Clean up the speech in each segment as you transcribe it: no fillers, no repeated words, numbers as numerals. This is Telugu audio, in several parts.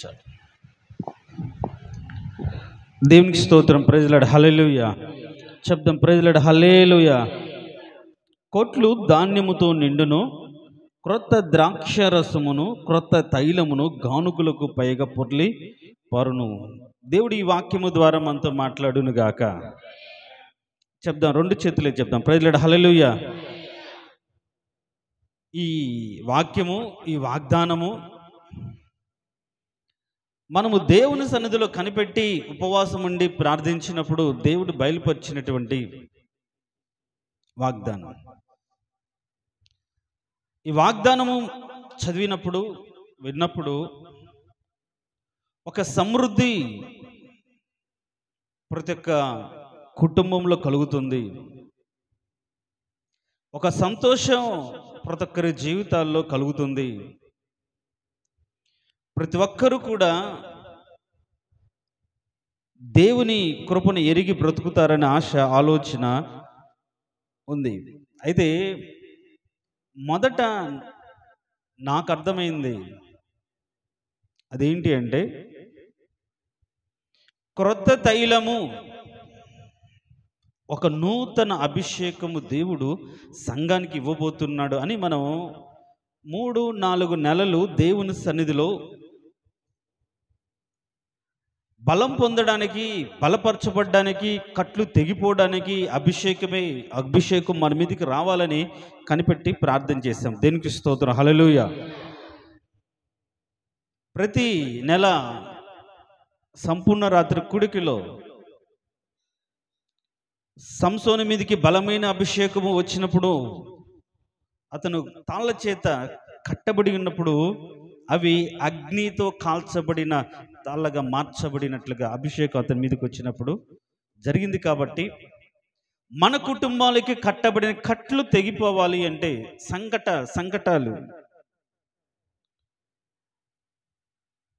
చాలు. దేవునికి స్తోత్రం. Praise lord. హల్లెలూయా చెప్దాం. Praise lord. హల్లెలూయా. కొట్లు ధాన్యముతో నిండును, క్రొత్త ద్రాక్షరసమును క్రొత్త తైలమును గానుగులకు పైగా పొర్లి పరును. దేవుడు ఈ వాక్యము ద్వారా మనతో మాట్లాడును గాక. చెప్దాం, రెండు చేతులే చెప్దాం. Praise lord. హల్లెలూయా. ఈ వాక్యము, ఈ వాగ్దానము మనము దేవుని సన్నిధిలో కనిపెట్టి ఉపవాసం ఉండి ప్రార్థించినప్పుడు దేవుడు బయలుపరిచినటువంటి వాగ్దానం. ఈ వాగ్దానము చదివినప్పుడు, విన్నప్పుడు ఒక సమృద్ధి ప్రతి ఒక్క కుటుంబంలో కలుగుతుంది. ఒక సంతోషం ప్రతి ఒక్కరి జీవితాల్లో కలుగుతుంది. ప్రతి ఒక్కరూ కూడా దేవుని కృపను ఎరిగి బ్రతుకుతారనే ఆశ, ఆలోచన ఉంది. అయితే మొదట నాకు అర్థమైంది అదేంటి అంటే, క్రొత్త తైలము, ఒక నూతన అభిషేకము దేవుడు సంఘానికి ఇవ్వబోతున్నాడు అని మనం 3-4 నెలలు దేవుని సన్నిధిలో బలం పొందడానికి, బలపరచబడ్డానికి, కట్లు తెగిపోవడానికి అభిషేకం మన మీదకి రావాలని కనిపెట్టి ప్రార్థన చేశాం. దేవునికి స్తోత్రం. హల్లెలూయా. ప్రతి నెల సంపూర్ణ రాత్రి కుడికిలో సంసోను మీదకి బలమైన అభిషేకము వచ్చినప్పుడు, అతను తాళ్ళ చేత కట్టబడి ఉన్నప్పుడు అవి అగ్నితో కాల్చబడిన తాళ్ళగా మార్చబడినట్లుగా అభిషేకం అతని మీదకి వచ్చినప్పుడు జరిగింది. కాబట్టి మన కుటుంబాలకి కట్టబడిన కట్లు తెగిపోవాలి అంటే, సంకటాలు,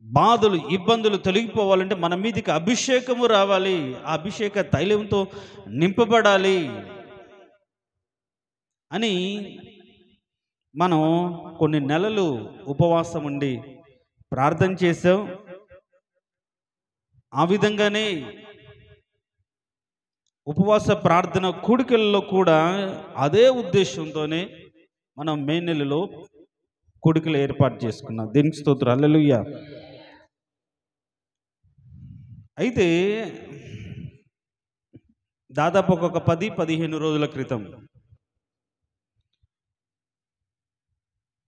బాధలు, ఇబ్బందులు తొలగిపోవాలంటే మన మీదకి అభిషేకము రావాలి. ఆ అభిషేక తైలంతో నింపబడాలి అని మనం కొన్ని నెలలు ఉపవాసం ఉండి ప్రార్థన చేసాం. ఆ విధంగానే ఉపవాస ప్రార్థన కూడికల్లో కూడా అదే ఉద్దేశంతోనే మనం మే నెలలో కూడికలు ఏర్పాటు చేసుకున్నాం. దేవునికి స్తోత్రం. హల్లెలూయా. అయితే దాదాపు ఒక 10-15 రోజుల క్రితం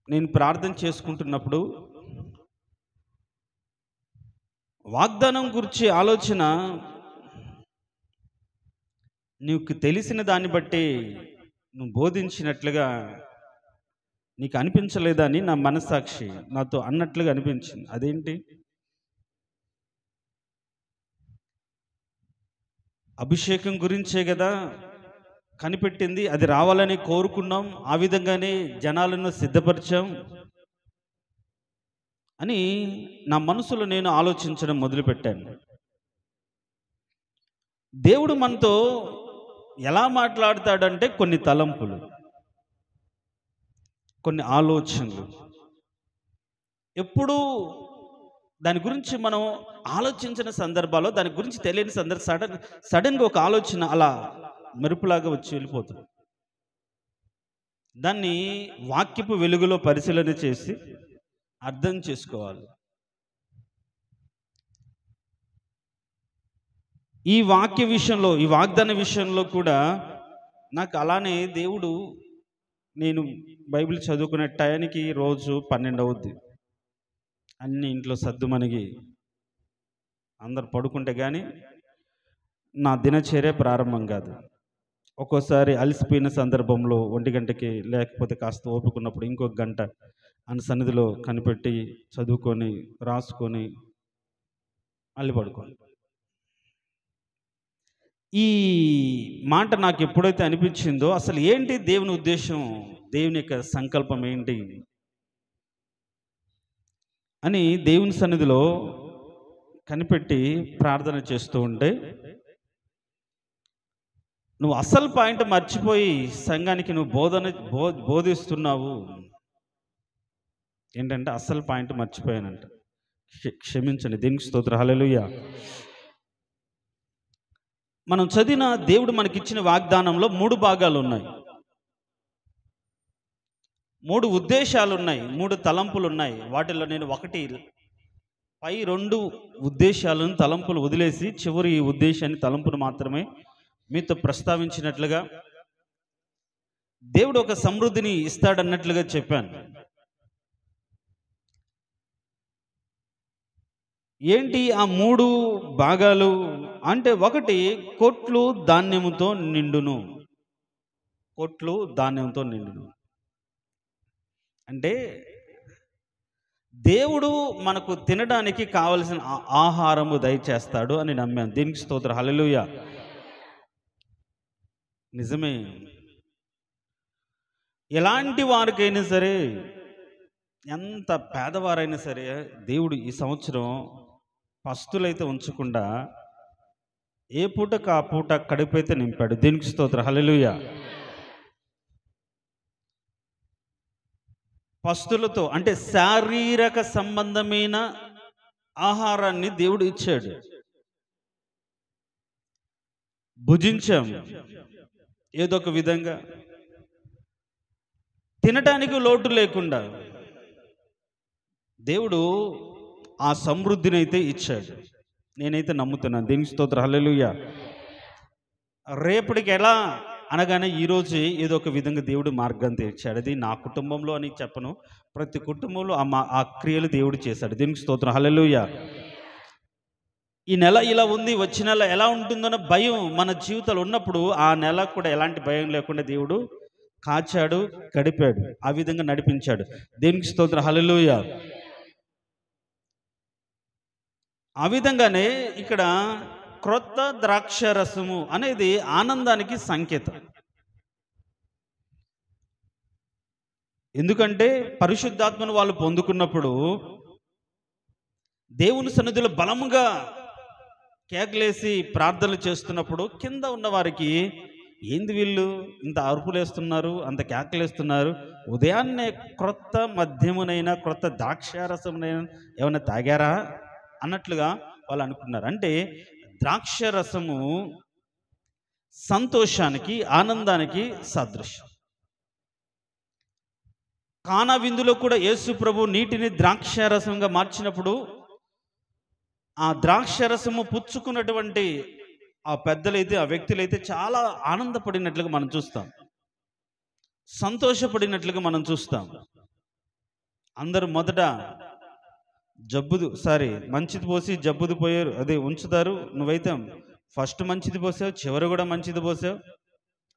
నేను ప్రార్థన చేసుకుంటున్నప్పుడు వాగ్దానం గురించి ఆలోచన, నీకు తెలిసిన దాన్ని బట్టి నువ్వు బోధించినట్లుగా నీకు అనిపించలేదని నా మనస్సాక్షి నాతో అన్నట్లుగా అనిపించింది. అదేంటి? అభిషేకం గురించే కదా కనిపెట్టింది, అది రావాలని కోరుకున్నాం, ఆ విధంగానే జనాలను సిద్ధపరిచాం అని నా మనసులో నేను ఆలోచించడం మొదలుపెట్టాను. దేవుడు మనతో ఎలా మాట్లాడతాడంటే, కొన్ని తలంపులు, కొన్ని ఆలోచనలు, ఎప్పుడూ దాని గురించి మనం ఆలోచించిన సందర్భాల్లో, దాని గురించి తెలియని సడన్గా ఒక ఆలోచన అలా మెరుపులాగా వచ్చి వెళ్ళిపోతుంది. దాన్ని వాక్యపు వెలుగులో పరిశీలన చేసి అర్థం చేసుకోవాలి. ఈ వాక్య విషయంలో, ఈ వాగ్దాన విషయంలో కూడా నాకు అలానే దేవుడు, నేను బైబిల్ చదువుకునే టయానికి రోజు 12 అవుద్ది. అన్ని ఇంట్లో సర్దుమణిగి అందరు పడుకుంటే కానీ నా దినచర్య ప్రారంభం కాదు. ఒక్కోసారి అలసిపోయిన సందర్భంలో 1 గంటకి, లేకపోతే కాస్త ఓపుకున్నప్పుడు ఇంకొక గంట ఆయన సన్నిధిలో కనిపెట్టి చదువుకొని రాసుకొని మళ్ళీ పడుకోండి. ఈ మాట నాకు ఎప్పుడైతే అనిపించిందో, అసలు ఏంటి దేవుని ఉద్దేశం, దేవుని యొక్క సంకల్పం ఏంటి అని దేవుని సన్నిధిలో కనిపెట్టి ప్రార్థన చేస్తూ ఉంటే, నువ్వు అసలు పాయింట్ మర్చిపోయి సంఘానికి నువ్వు బోధిస్తున్నావు. ఏంటంటే అసలు పాయింట్ మర్చిపోయానంట. క్షమించండి. దీనికి స్తోత్రం. హల్లెలూయా. మనం చదివిన దేవుడు మనకిచ్చిన వాగ్దానంలో 3 భాగాలు ఉన్నాయి, 3 ఉద్దేశాలు ఉన్నాయి, 3 తలంపులు ఉన్నాయి. వాటిలో నేను ఒకటి పై 2 ఉద్దేశాలను తలంపులు వదిలేసి చివరి ఈ ఉద్దేశాన్ని తలంపును మాత్రమే మీతో ప్రస్తావించినట్లుగా దేవుడు ఒక సమృద్ధిని ఇస్తాడన్నట్లుగా చెప్పాను. ఏంటి ఆ 3 భాగాలు అంటే, ఒకటి కొట్లు ధాన్యముతో నిండును. కొట్లు ధాన్యంతో నిండును అంటే దేవుడు మనకు తినడానికి కావలసిన ఆహారము దయచేస్తాడు అని నమ్మాను. దీనికి స్తోత్రం. హల్లెలూయా. నిజమే. ఎలాంటి వారికైనా సరే, ఎంత పేదవారైనా సరే, దేవుడు ఈ సంవత్సరం పస్తులైతే ఉంచకుండా ఏ పూటకు ఆ పూట కడుపైతే నింపాడు. దీనికి స్తోత్రం. హల్లెలూయా. పస్తులతో అంటే శారీరక సంబంధమైన ఆహారాన్ని దేవుడు ఇచ్చాడు. భుజించాం ఏదో ఒక విధంగా, తినటానికి లోటు లేకుండా దేవుడు ఆ సమృద్ధిని అయితే ఇచ్చాడు. నేనైతే నమ్ముతున్నాను. దీనికి స్తోత్రం. హల్లెలూయా. రేపటికి ఎలా అనగానే ఈరోజు ఏదో ఒక విధంగా దేవుడు మార్గం తెచ్చాడు. అది నా కుటుంబంలో అని చెప్పను, ప్రతి కుటుంబంలో ఆ క్రియలు దేవుడు చేశాడు. దీనికి స్తోత్రం. హల్లెలూయా. ఈ నెల ఇలా ఉంది, వచ్చే నెల ఎలా ఉంటుందన్న భయం మన జీవితాలు ఉన్నప్పుడు ఆ నెల కూడా ఎలాంటి భయం లేకుండా దేవుడు కాచాడు, గడిపాడు, ఆ విధంగా నడిపించాడు. దీనికి స్తోత్రం. హల్లెలూయా. ఆ విధంగానే ఇక్కడ క్రొత్త ద్రాక్షరసము అనేది ఆనందానికి సంకేతం. ఎందుకంటే పరిశుద్ధాత్మను వాళ్ళు పొందుకున్నప్పుడు దేవుని సన్నిధిలో బలముగా కేకలేసి ప్రార్థనలు చేస్తున్నప్పుడు కింద ఉన్న వారికి, ఏంది వీళ్ళు ఇంత అరుపులేస్తున్నారు, అంత కేకలేస్తున్నారు, ఉదయాన్నే క్రొత్త మద్యమునైనా క్రొత్త ద్రాక్షారసమునైనా ఏమైనా తాగారా అన్నట్లుగా వాళ్ళు అనుకున్నారు. అంటే ద్రాక్షరసము సంతోషానికి, ఆనందానికి సదృశ్యం. కానా విందులో కూడా యేసు ప్రభు నీటిని ద్రాక్షరసంగా మార్చినప్పుడు ఆ ద్రాక్షరసము పుచ్చుకున్నటువంటి ఆ పెద్దలైతే, ఆ వ్యక్తులైతే చాలా ఆనందపడినట్లుగా మనం చూస్తాం, సంతోషపడినట్లుగా మనం చూస్తాం. అందరూ మొదట మంచిది పోసి జబ్బుది పోయారు, అదే ఉంచుతారు. నువ్వైతే ఫస్ట్ మంచిది పోసావు, చివరి కూడా మంచిది పోసావు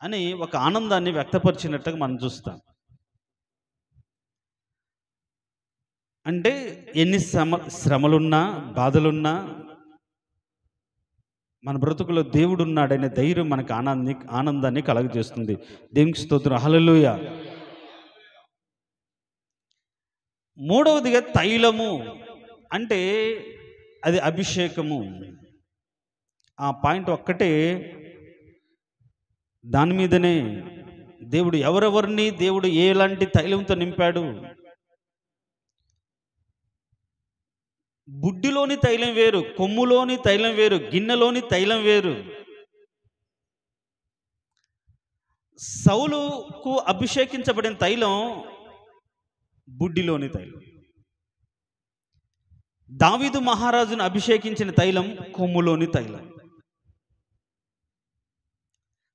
అని ఒక ఆనందాన్ని వ్యక్తపరిచినట్టుగా మనం చూస్తాం. అంటే ఎన్ని శ్రమలున్నా, బాధలున్నా మన బ్రతుకులో దేవుడు ఉన్నాడనే ధైర్యం మనకు ఆనందాన్ని కలుగజేస్తుంది. దేవునికి స్తోత్రం. హల్లెలూయా. మూడవదిగా తైలము అంటే అది అభిషేకము. ఆ పాయింట్ ఒక్కటే, దాని మీదనే దేవుడు ఎవరెవరిని దేవుడు ఎలాంటి తైలంతో నింపాడు. బుడ్డిలోని తైలం వేరు, కొమ్ములోని తైలం వేరు, గిన్నెలోని తైలం వేరు. సౌలుకు అభిషేకించబడిన తైలం బుడ్డిలోని తైలం. దావీదు మహారాజును అభిషేకించిన తైలం కొమ్ములోని తైలం.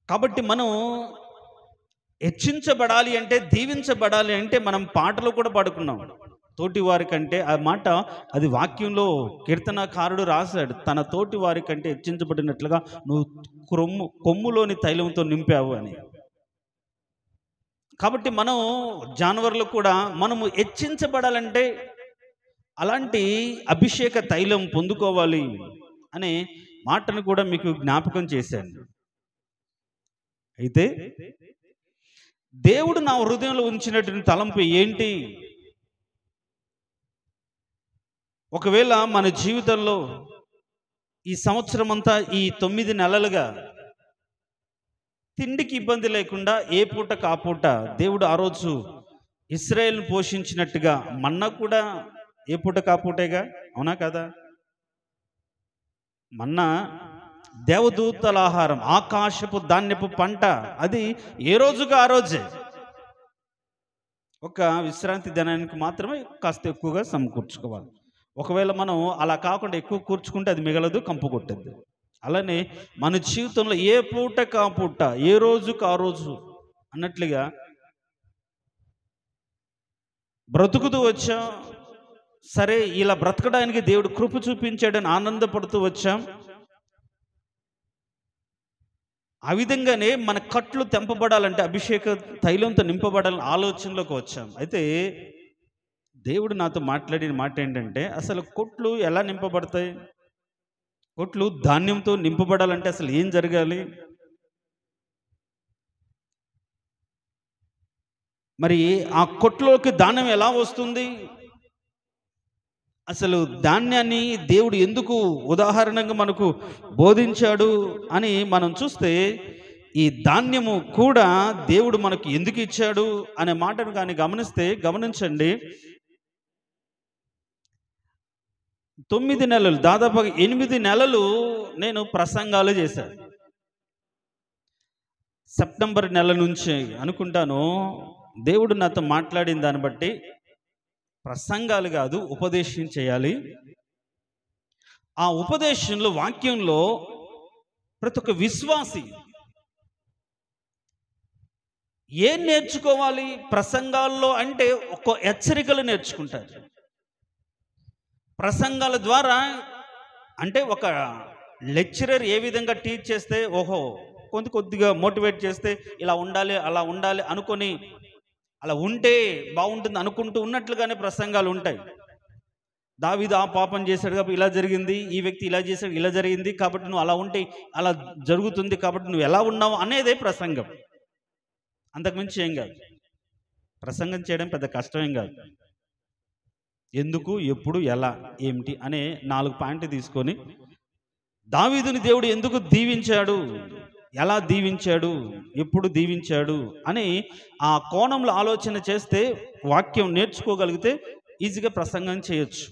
కాబట్టి మనం హెచ్చించబడాలి అంటే, దీవించబడాలి అంటే మనం పాటలు కూడా పాడుకున్నాం. తోటి వారి కంటే, ఆ మాట అది వాక్యంలో కీర్తనకారుడు రాశాడు, తన తోటి వారి కంటే హెచ్చించబడినట్లుగా నువ్వు కొమ్ములోని తైలంతో నింపావు అని. కాబట్టి మనం జానవర్లు కూడా మనము హెచ్చించబడాలంటే అలాంటి అభిషేక తైలం పొందుకోవాలి అనే మాటను కూడా మీకు జ్ఞాపకం చేశాను. అయితే దేవుడు నా హృదయంలో ఉంచినటువంటి తలంపు ఏంటి? ఒకవేళ మన జీవితంలో ఈ సంవత్సరం అంతా, ఈ 9 నెలలుగా తిండికి ఇబ్బంది లేకుండా ఏ పూటకు ఆ పూట దేవుడు ఆ రోజు ఇశ్రాయేలును పోషించినట్టుగా, మన్నా కూడా ఏ పూటకు ఆ పూటేగా అవునా కదా? మన్నా దేవదూతల ఆహారం, ఆకాశపు ధాన్యపు పంట. అది ఏ రోజుగా ఆ రోజే. ఒక విశ్రాంతి దినానికి మాత్రమే కాస్త ఎక్కువగా సమకూర్చుకోవాలి. ఒకవేళ మనం అలా కాకుండా ఎక్కువ కూర్చుకుంటే అది మిగలదు, కంపు కొట్టద్దు. అలానే మన జీవితంలో ఏ పూటకు ఆ పూట, ఏ రోజుకు ఆ రోజు అన్నట్లుగా బ్రతుకుతూ వచ్చాం. సరే, ఇలా బ్రతకడానికి దేవుడు కృప చూపించాడని ఆనందపడుతూ వచ్చాం. ఆ విధంగానే మన కట్లు తెంపబడాలంటే అభిషేక తైలంతో నింపబడాలని ఆలోచనలోకి వచ్చాం. అయితే దేవుడు నాతో మాట్లాడిన మాట ఏంటంటే, అసలు కొట్లు ఎలా నింపబడతాయి? కొట్లు ధాన్యంతో నింపబడాలంటే అసలు ఏం జరగాలి? మరి ఆ కొట్లోకి ధాన్యం ఎలా వస్తుంది? అసలు ధాన్యాన్ని దేవుడు ఎందుకు ఉదాహరణగా మనకు బోధించాడు అని మనం చూస్తే, ఈ ధాన్యము కూడా దేవుడు మనకు ఎందుకు ఇచ్చాడు అనే మాటను కానీ గమనించండి. 9 నెలలు, దాదాపుగా 8 నెలలు నేను ప్రసంగాలు చేశాను. సెప్టెంబర్ నెల నుంచి అనుకుంటాను దేవుడు నాతో మాట్లాడిన దాన్ని బట్టి ప్రసంగాలు కాదు, ఉపదేశం చేయాలి. ఆ ఉపదేశంలో, వాక్యంలో ప్రతి ఒక్క విశ్వాసి ఏం నేర్చుకోవాలి ప్రసంగాల్లో అంటే? ఒక హెచ్చరికలు నేర్చుకుంటారు ప్రసంగాల ద్వారా. అంటే ఒక లెక్చరర్ ఏ విధంగా టీచ్ చేస్తే, ఓహో కొద్దిగా మోటివేట్ చేస్తే ఇలా ఉండాలి, అలా ఉండాలి అనుకొని, అలా ఉంటే బాగుంటుంది అనుకుంటూ ఉన్నట్లుగానే ప్రసంగాలు ఉంటాయి. దావీదు ఆ పాపం చేశాడు కాబట్టి ఇలా జరిగింది, ఈ వ్యక్తి ఇలా చేశాడు ఇలా జరిగింది, కాబట్టి నువ్వు అలా ఉంటే అలా జరుగుతుంది, కాబట్టి నువ్వు ఎలా ఉన్నావు అనేదే ప్రసంగం. అంతకుమించి ఏం కాదు. ప్రసంగం చేయడం పెద్ద కష్టమేం కాదు. ఎందుకు, ఎప్పుడు, ఎలా, ఏమిటి అనే 4 పాయింట్లు తీసుకొని దావీదుని దేవుడు ఎందుకు దీవించాడు, ఎలా దీవించాడు, ఎప్పుడు దీవించాడు అని ఆ కోణంలో ఆలోచన చేస్తే, వాక్యం నేర్చుకోగలిగితే ఈజీగా ప్రసంగం చేయొచ్చు.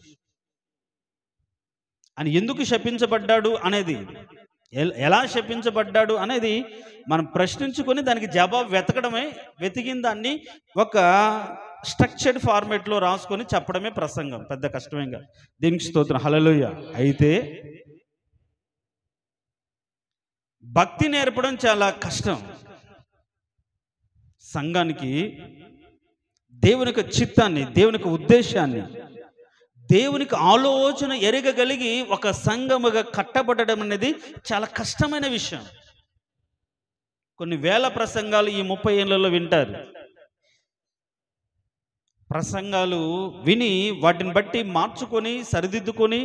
అని ఎందుకు శపించబడ్డాడు అనేది, ఎలా శపించబడ్డాడు అనేది మనం ప్రశ్నించుకొని దానికి జవాబు వెతకడమే. వెతికిన దాన్ని ఒక స్ట్రక్చర్డ్ ఫార్మేట్లో రాసుకొని చెప్పడమే ప్రసంగం. పెద్ద కష్టమేగా. దీనికి స్తోత్రం, హల్లెలూయా. అయితే భక్తి నేర్పడం చాలా కష్టం. సంఘానికి దేవునికి చిత్తాన్ని, దేవునికి ఉద్దేశాన్ని, దేవునికి ఆలోచన ఎరగగలిగి ఒక సంఘముగా కట్టబడడం అనేది చాలా కష్టమైన విషయం. కొన్ని వేల ప్రసంగాలు ఈ 30 ఏళ్లలో వింటారు. ప్రసంగాలు విని వాటిని బట్టి మార్చుకొని సరిదిద్దుకొని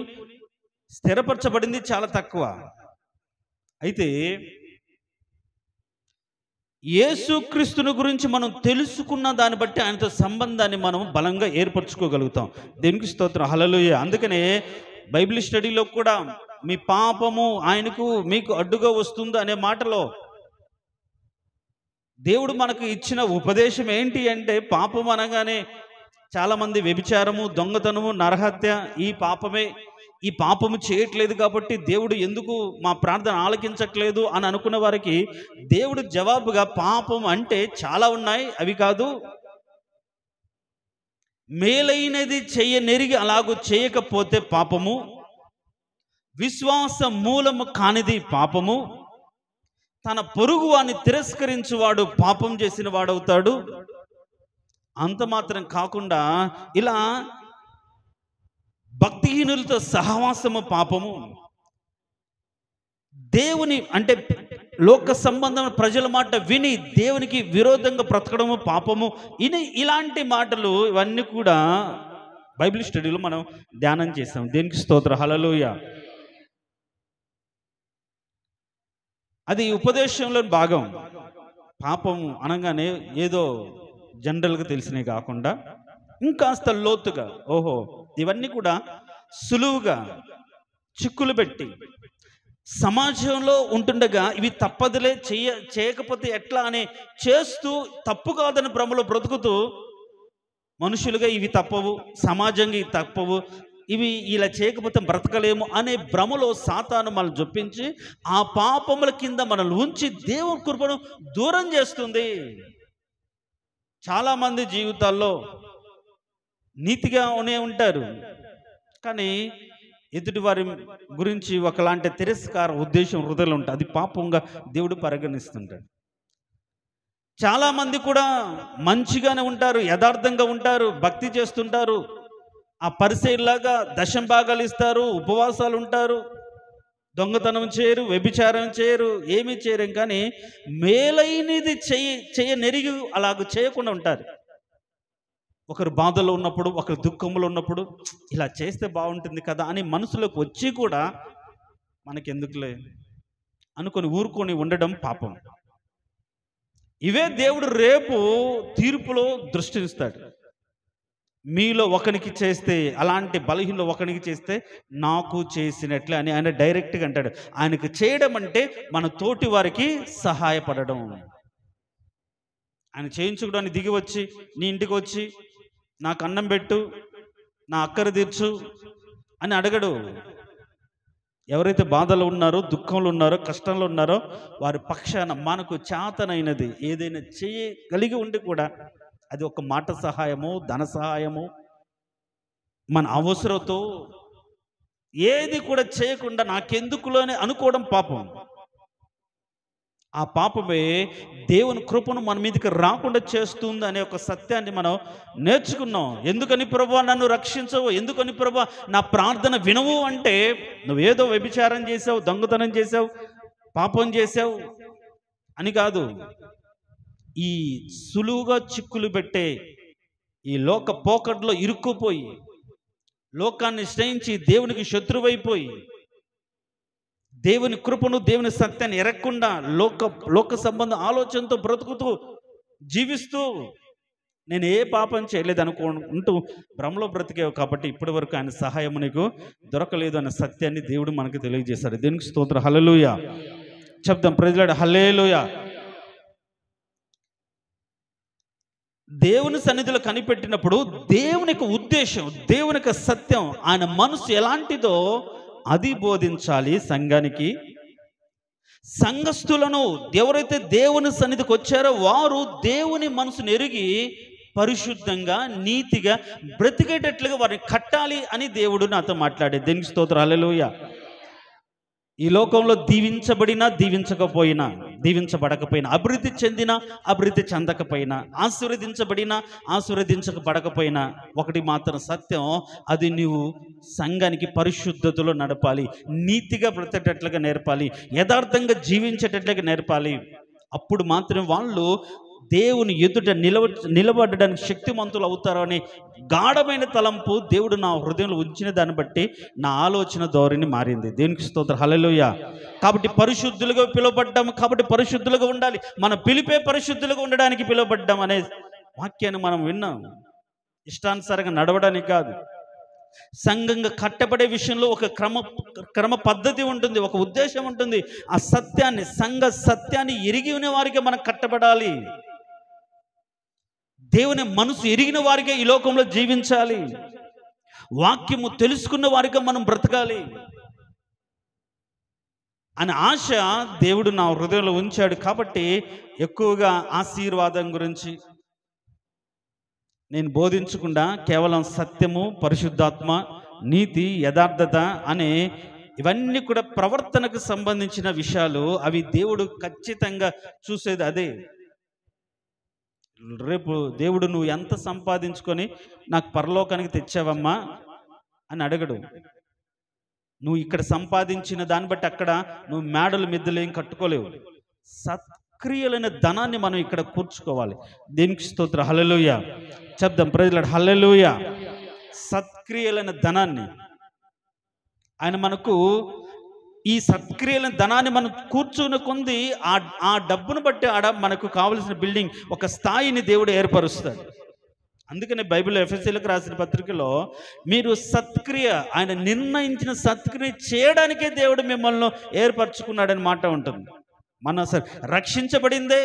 స్థిరపరచబడింది చాలా తక్కువ. అయితే యేసుక్రీస్తుని గురించి మనం తెలుసుకున్న దాన్ని బట్టి ఆయనతో సంబంధాన్ని మనం బలంగా ఏర్పరచుకోగలుగుతాం. దేవునికి స్తోత్రం, హల్లెలూయా. అందుకనే బైబిల్ స్టడీలో కూడా మీ పాపము ఆయనకు మీకు అడ్డుగా వస్తుంది అనే మాటలో దేవుడు మనకు ఇచ్చిన ఉపదేశం ఏంటి అంటే, పాపం అనగానే చాలామంది వ్యభిచారము, దొంగతనము, నరహత్య ఈ పాపమే, ఈ పాపము చేయట్లేదు కాబట్టి దేవుడు ఎందుకు మా ప్రార్థన ఆలకించట్లేదు అని అనుకున్న వారికి దేవుడు జవాబుగా, పాపం అంటే చాలా ఉన్నాయి, అవి కాదు, మేలైనది చెయ్యనెరిగి అలాగూ చేయకపోతే పాపము, విశ్వాస మూలము కానిది పాపము, తన పొరుగు వాని తిరస్కరించువాడు పాపం చేసిన వాడవుతాడు. అంత మాత్రం కాకుండా ఇలా భక్తిహీనులతో సహవాసము పాపము, దేవుని అంటే లోక సంబంధమైన ప్రజల మాట విని దేవునికి విరోధంగా బ్రతకడము పాపము. ఇలాంటి మాటలు ఇవన్నీ కూడా బైబిల్ స్టడీలో మనం ధ్యానం చేస్తాం. దేనికి స్తోత్రం, హల్లెలూయా. అది ఉపదేశంలో భాగం. పాపము అనగానే ఏదో జనరల్గా తెలిసినవి కాకుండా ఇంకాస్త లోతుగా, ఓహో ఇవన్నీ కూడా సులువుగా చిక్కులు పెట్టి సమాజంలో ఉంటుండగా ఇవి తప్పదులే, చేయకపోతే ఎట్లా అని చేస్తూ తప్పు కాదని భ్రమలో బ్రతుకుతూ మనుషులుగా ఇవి తప్పవు, సమాజంగా ఇవి తప్పవు, ఇవి ఇలా చేయకపోతే బ్రతకలేము అనే భ్రమలో సాతాను మనల్ని జొప్పించి ఆ పాపముల కింద మనల్ని ఉంచి దేవుని కృపను దూరం చేస్తుంది. చాలామంది జీవితాల్లో నీతిగానే ఉంటారు, కానీ ఎదుటి వారి గురించి ఒకలాంటి తిరస్కార ఉద్దేశం హృదయంలో ఉంటుంది. అది పాపంగా దేవుడు పరిగణిస్తుంటాడు. చాలామంది కూడా మంచిగానే ఉంటారు, యథార్థంగా ఉంటారు, భక్తి చేస్తుంటారు, ఆ పరిసయ్యులాగా దశం భాగాలు ఇస్తారు, ఉపవాసాలు ఉంటారు, దొంగతనం చేయరు, వ్యభిచారం చేయరు, ఏమీ చేయరు, కానీ మేలైనది నెరిగి అలాగ చేయకుండా ఉంటారు. ఒకరు బాధలో ఉన్నప్పుడు, ఒకరు దుఃఖంలో ఉన్నప్పుడు ఇలా చేస్తే బాగుంటుంది కదా అని మనసులోకి వచ్చి కూడా మనకెందుకులే అనుకొని ఊరుకొని ఉండడం పాపం. ఇవే దేవుడు రేపు తీర్పులో దృష్టిస్తాడు. మీలో ఒకనికి చేస్తే, అలాంటి బలహీనలో ఒకనికి చేస్తే నాకు చేసినట్లే అని ఆయన డైరెక్ట్గా అంటాడు. ఆయనకు చేయడం అంటే మన తోటి వారికి సహాయపడడం. ఆయన చేయించుకోవడానికి దిగి వచ్చి నీ ఇంటికి వచ్చి నాకు అన్నం పెట్టు, నా అక్కర తీర్చు అని అడగడు. ఎవరైతే బాధలో ఉన్నారో, దుఃఖంలో ఉన్నారో, కష్టంలో ఉన్నారో వారి పక్షాన మనకు చేతనైనది ఏదైనా చేయగలిగి ఉండి కూడా అది ఒక మాట సహాయము, ధన సహాయము, మన అవసరంతో ఏది కూడా చేయకుండా నాకెందుకులోనే అనుకోవడం పాపం. ఆ పాపమే దేవుని కృపను మన మీదకి రాకుండా చేస్తుంది అనే ఒక సత్యాన్ని మనం నేర్చుకున్నాం. ఎందుకని ప్రభువా నన్ను రక్షించవు, ఎందుకని ప్రభువా నా ప్రార్థన వినవు అంటే నువ్వేదో వ్యభిచారం చేసావు, దొంగతనం చేసావు, పాపం చేసావు అని కాదు. ఈ సులువుగా చిక్కులు పెట్టే ఈ లోక పోకట్లో ఇరుక్కుపోయి, లోకాన్ని శ్రయించి దేవునికి శత్రువైపోయి, దేవుని కృపను, దేవుని సత్యాన్ని ఎరగకుండా లోక సంబంధ ఆలోచనతో బ్రతుకుతూ జీవిస్తూ నేను ఏ పాపం చేయలేదు అనుకుంటూ భ్రమలో బ్రతికేవు కాబట్టి ఇప్పటి వరకు ఆయన సహాయం నీకు దొరకలేదు అనే సత్యాన్ని దేవుడు మనకు తెలియజేశాడు. దీనికి స్తోత్రం. హల్లెలూయా చెప్దాం. ప్రైజ్ హల్లెలూయా. దేవుని సన్నిధిలో కనిపెట్టినప్పుడు దేవుని యొక్క ఉద్దేశం, దేవుని యొక్క సత్యం, ఆయన మనసు ఎలాంటిదో అది బోధించాలి సంఘానికి. సంఘస్థులను ఎవరైతే దేవుని సన్నిధికి వచ్చారో వారు దేవుని మనసును ఎరిగి పరిశుద్ధంగా, నీతిగా బ్రతికేటట్లుగా వారిని కట్టాలి అని దేవుడు నాతో మాట్లాడే. దేవునికి స్తోత్రం. హల్లెలూయా. ఈ లోకంలో దీవించబడినా దీవించకపోయినా, దీవించబడకపోయినా, అభివృద్ధి చెందినా అభివృద్ధి చెందకపోయినా, ఆశీర్వదించబడినా ఆశీర్వదించబడకపోయినా ఒకటి మాత్రం సత్యం, అది నీవు సంఘానికి పరిశుద్ధతలో నడపాలి, నీతిగా బ్రతకటట్లుగా నేర్పాలి, యథార్థంగా జీవించేటట్లుగా నేర్పాలి. అప్పుడు మాత్రం వాళ్ళు దేవుని ఎదుట నిలబడడానికి శక్తిమంతులు అవుతారు అనే గాఢమైన తలంపు దేవుడు నా హృదయంలో ఉంచిన దాన్ని బట్టి నా ఆలోచన ధోరణి మారింది. దేవునికి స్తోత్రం. హల్లెలూయా. కాబట్టి పరిశుద్ధులుగా పిలువబడ్డాము, కాబట్టి పరిశుద్ధులుగా ఉండాలి. మన పిలిపే పరిశుద్ధులుగా ఉండడానికి పిలువబడ్డాం అనే వాక్యాన్ని మనం విన్నాం. ఇష్టానుసారంగా నడవడానికి కాదు. సంఘంగా కట్టబడే విషయంలో ఒక క్రమ పద్ధతి ఉంటుంది, ఒక ఉద్దేశం ఉంటుంది. ఆ సత్యాన్ని, సంఘ సత్యాన్ని ఎరిగిన వారికి మనం కట్టబడాలి. దేవుని మనసు ఎరిగిన వారికే ఈ లోకంలో జీవించాలి. వాక్యము తెలుసుకున్న వారిగా మనం బ్రతకాలి అని ఆశ దేవుడు నా హృదయంలో ఉంచాడు. కాబట్టి ఎక్కువగా ఆశీర్వాదం గురించి నేను బోధించకుండా కేవలం సత్యము, పరిశుద్ధాత్మ, నీతి, యథార్థత అనే ఇవన్నీ కూడా ప్రవర్తనకు సంబంధించిన విషయాలు. అవి దేవుడు ఖచ్చితంగా చూసేది అదే. రేపు దేవుడు నువ్వు ఎంత సంపాదించుకొని నాకు పరలోకానికి తెచ్చావమ్మా అని అడగడు. నువ్వు ఇక్కడ సంపాదించిన దాన్ని బట్టి అక్కడ నువ్వు మేడలు మిద్దెలు ఏం కట్టుకోలేవు. సత్క్రియలైన ధనాన్ని మనం ఇక్కడ కూర్చుకోవాలి. దీనికి స్తోత్రం. హల్లెలూయా చెప్దాం. Praise lord. హల్లెలూయా. సత్క్రియలైన ధనాన్ని ఆయన మనకు, ఈ సత్క్రియలైన ధనాన్ని మనం కూర్చుని కొంది ఆ డబ్బును బట్టి ఆడ మనకు కావలసిన బిల్డింగ్, ఒక స్థాయిని దేవుడు ఏర్పరుస్తాడు. అందుకనే బైబిల్లో ఎఫెసీయులకు రాసిన పత్రికలో మీరు సత్క్రియ, ఆయన నిర్ణయించిన సత్క్రియ చేయడానికే దేవుడు మిమ్మల్ని ఏర్పరచుకున్నాడని మాట ఉంటుంది. మన రక్షించబడిందే,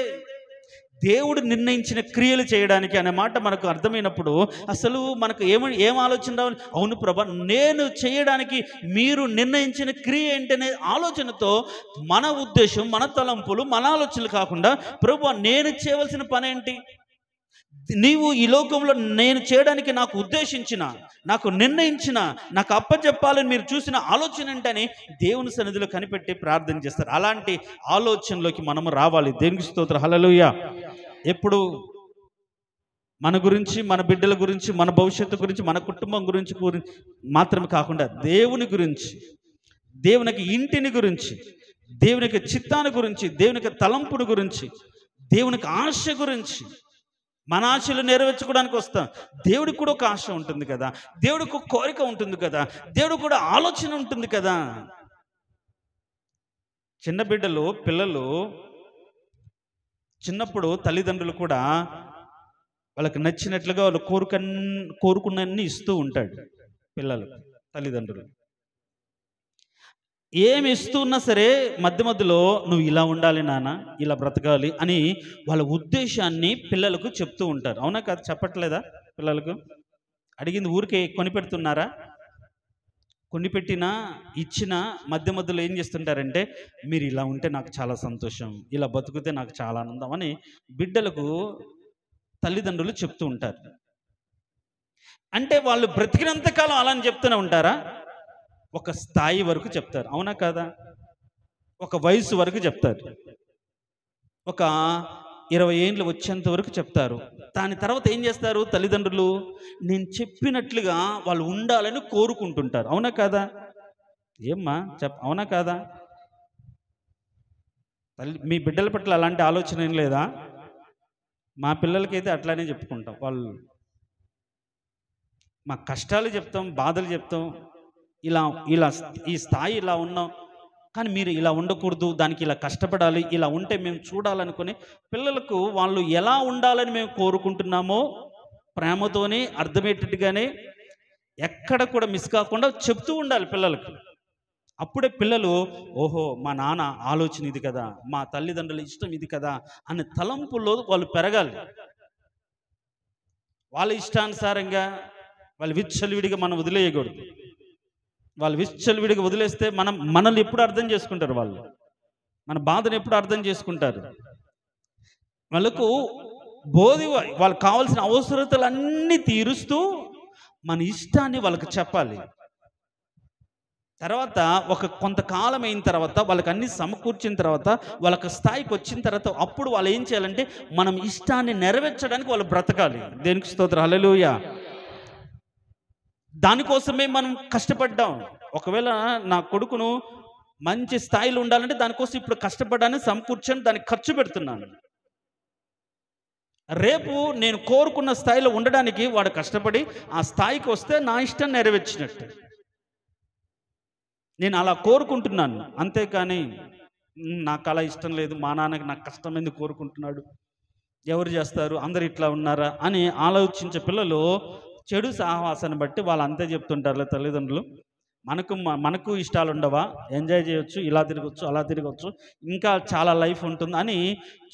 దేవుడు నిర్ణయించిన క్రియలు చేయడానికి అనే మాట మనకు అర్థమైనప్పుడు అసలు మనకు ఏం ఆలోచన రావాలి? అవును ప్రభా, నేను చేయడానికి మీరు నిర్ణయించిన క్రియ ఏంటనే ఆలోచనతో మన ఉద్దేశం, మన తలంపులు, మన ఆలోచనలు కాకుండా ప్రభా నేను చేయవలసిన పని ఏంటి, నీవు ఈ లోకంలో నేను చేయడానికి నాకు ఉద్దేశించిన, నాకు నిర్ణయించిన, నాకు అప్పచెప్పాలని మీరు చూసిన ఆలోచన ఏంటని దేవుని సన్నిధిలో కనిపెట్టి ప్రార్థన చేస్తారు. అలాంటి ఆలోచనలోకి మనము రావాలి. దేవునికి స్తోత్రం, హల్లెలూయా. ఎప్పుడు మన గురించి, మన బిడ్డల గురించి, మన భవిష్యత్తు గురించి, మన కుటుంబం గురించి మాత్రమే కాకుండా దేవుని గురించి, దేవునికి ఇంటిని గురించి, దేవునికి చిత్తాన్ని గురించి, దేవునికి తలంపుని గురించి, దేవునికి ఆశ గురించి, మన ఆశలు నెరవేర్చుకోవడానికి వస్తాం. దేవుడికి కూడా ఒక ఆశ ఉంటుంది కదా, దేవుడికి ఒక కోరిక ఉంటుంది కదా, దేవుడికి కూడా ఆలోచన ఉంటుంది కదా. చిన్న బిడ్డలు, పిల్లలు చిన్నప్పుడు తల్లిదండ్రులు కూడా వాళ్ళకి నచ్చినట్లుగా వాళ్ళు కోరుకున్నన్ని ఇస్తూ ఉంటాడు పిల్లలు. తల్లిదండ్రులు ఏమి ఇస్తున్నా సరే మధ్య మధ్యలో నువ్వు ఇలా ఉండాలి నాన్న, ఇలా బ్రతకాలి అని వాళ్ళ ఉద్దేశాన్ని పిల్లలకు చెప్తూ ఉంటారు. అవునా కాదు? చెప్పట్లేదా? పిల్లలకు అడిగింది ఊరికే కొనిపెడుతున్నారా? కొనిపెట్టినా ఇచ్చినా మధ్య మధ్యలో ఏం చేస్తుంటారంటే, మీరు ఇలా ఉంటే నాకు చాలా సంతోషం, ఇలా బతుకుతే నాకు చాలా ఆనందం అని బిడ్డలకు తల్లిదండ్రులు చెప్తూ ఉంటారు. అంటే వాళ్ళు బ్రతికినంతకాలం అలా అని చెప్తూనే ఉంటారా? ఒక స్థాయి వరకు చెప్తారు. అవునా కాదా? ఒక వయసు వరకు చెప్తారు. ఒక 20 ఏళ్ళు వచ్చేంత వరకు చెప్తారు. దాని తర్వాత ఏం చేస్తారు తల్లిదండ్రులు? నేను చెప్పినట్లుగా వాళ్ళు ఉండాలని కోరుకుంటుంటారు. అవునా కాదా? ఏమ్మా అవునా కాదా? మీ బిడ్డల పట్ల అలాంటి ఆలోచన ఏం లేదా? మా పిల్లలకైతే అట్లానే చెప్పుకుంటాం. వాళ్ళు మా కష్టాలు చెప్తాం, బాధలు చెప్తాం, ఇలా ఇలా ఈ స్థాయి ఇలా ఉన్నాం, కానీ మీరు ఇలా ఉండకూడదు, దానికి ఇలా కష్టపడాలి, ఇలా ఉంటే మేము చూడాలనుకుని పిల్లలకు వాళ్ళు ఎలా ఉండాలని మేము కోరుకుంటున్నామో ప్రేమతోనే అర్థమయ్యేటట్టుగానే ఎక్కడ కూడా మిస్ కాకుండా చెప్తూ ఉండాలి పిల్లలకు. అప్పుడే పిల్లలు ఓహో మా నాన్న ఆలోచన ఇది కదా, మా తల్లిదండ్రుల ఇష్టం ఇది కదా అనే తలంపుల్లో వాళ్ళు పెరగాలి. వాళ్ళ ఇష్టానుసారంగా వాళ్ళు విచ్చలవిడిగా మనం వదిలేయకూడదు. వాళ్ళు విచ్చలవిడిగా వదిలేస్తే మనల్ని ఎప్పుడు అర్థం చేసుకుంటారు? వాళ్ళు మన బాధను ఎప్పుడు అర్థం చేసుకుంటారు? వాళ్ళకు వాళ్ళకి కావాల్సిన అవసరతలన్నీ తీరుస్తూ మన ఇష్టాన్ని వాళ్ళకి చెప్పాలి. తర్వాత కొంతకాలం అయిన తర్వాత వాళ్ళకి అన్ని సమకూర్చిన తర్వాత వాళ్ళకి స్థాయికి వచ్చిన తర్వాత అప్పుడు వాళ్ళు ఏం చేయాలంటే మనం ఇష్టాన్ని నెరవేర్చడానికి వాళ్ళు బ్రతకాలి. దేనికి స్తోత్రం, హల్లెలూయా. దానికోసమే మనం కష్టపడ్డాం. ఒకవేళ నా కొడుకును మంచి స్థాయిలో ఉండాలంటే దానికోసం ఇప్పుడు కష్టపడ్డాను, సమకూర్చొని దానికి ఖర్చు పెడుతున్నాను. రేపు నేను కోరుకున్న స్థాయిలో ఉండడానికి వాడు కష్టపడి ఆ స్థాయికి వస్తే నా ఇష్టం నెరవేర్చినట్టు. నేను అలా కోరుకుంటున్నాను, అంతేకాని నాకు అలా ఇష్టం లేదు, మా నాన్నకి నాకు కష్టం ఎందుకు కోరుకుంటున్నాడు, ఎవరు చేస్తారు, అందరు ఇట్లా ఉన్నారా అని ఆలోచించే పిల్లలు చెడు సహవాసాన్ని బట్టి వాళ్ళు అంతే చెప్తుంటారు తల్లిదండ్రులు. మనకు ఇష్టాలు ఉండవా, ఎంజాయ్ చేయొచ్చు, ఇలా తిరగచ్చు, అలా తిరగచ్చు, ఇంకా చాలా లైఫ్ ఉంటుంది అని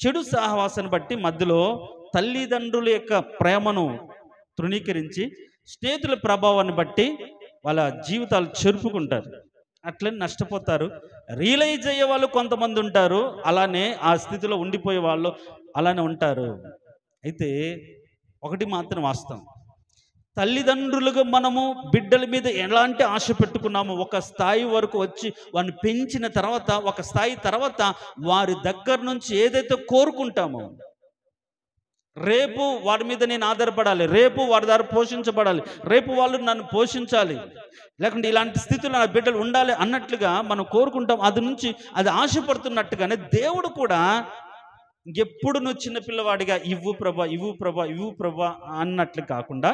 చెడు సహవాసాన్ని బట్టి మధ్యలో తల్లిదండ్రుల యొక్క ప్రేమను తృణీకరించి స్నేహితుల ప్రభావాన్ని బట్టి వాళ్ళ జీవితాలు చెరుపుకుంటారు. అట్లనే నష్టపోతారు. రియలైజ్ అయ్యే వాళ్ళు కొంతమంది ఉంటారు, అలానే ఆ స్థితిలో ఉండిపోయే వాళ్ళు అలానే ఉంటారు. అయితే ఒకటి మాత్రం వాస్తవం, తల్లిదండ్రులుగా మనము బిడ్డల మీద ఎలాంటి ఆశ పెట్టుకున్నామో ఒక స్థాయి వరకు వచ్చి వారిని పెంచిన తర్వాత, ఒక స్థాయి తర్వాత వారి దగ్గర నుంచి ఏదైతే కోరుకుంటామో, రేపు వారి మీద నేను ఆధారపడాలి, రేపు వారి ద్వారా పోషించబడాలి, రేపు వాళ్ళు నన్ను పోషించాలి, లేకుంటే ఇలాంటి స్థితిలో నా బిడ్డలు ఉండాలి అన్నట్లుగా మనం కోరుకుంటాం. అది ఆశపడుతున్నట్టుగానే దేవుడు కూడా ఎప్పుడు నువ్వు చిన్న పిల్లవాడిగా ఇవ్వు ప్రభా, ఇవ్వు ప్రభా, ఇవ్వు ప్రభా అన్నట్లు కాకుండా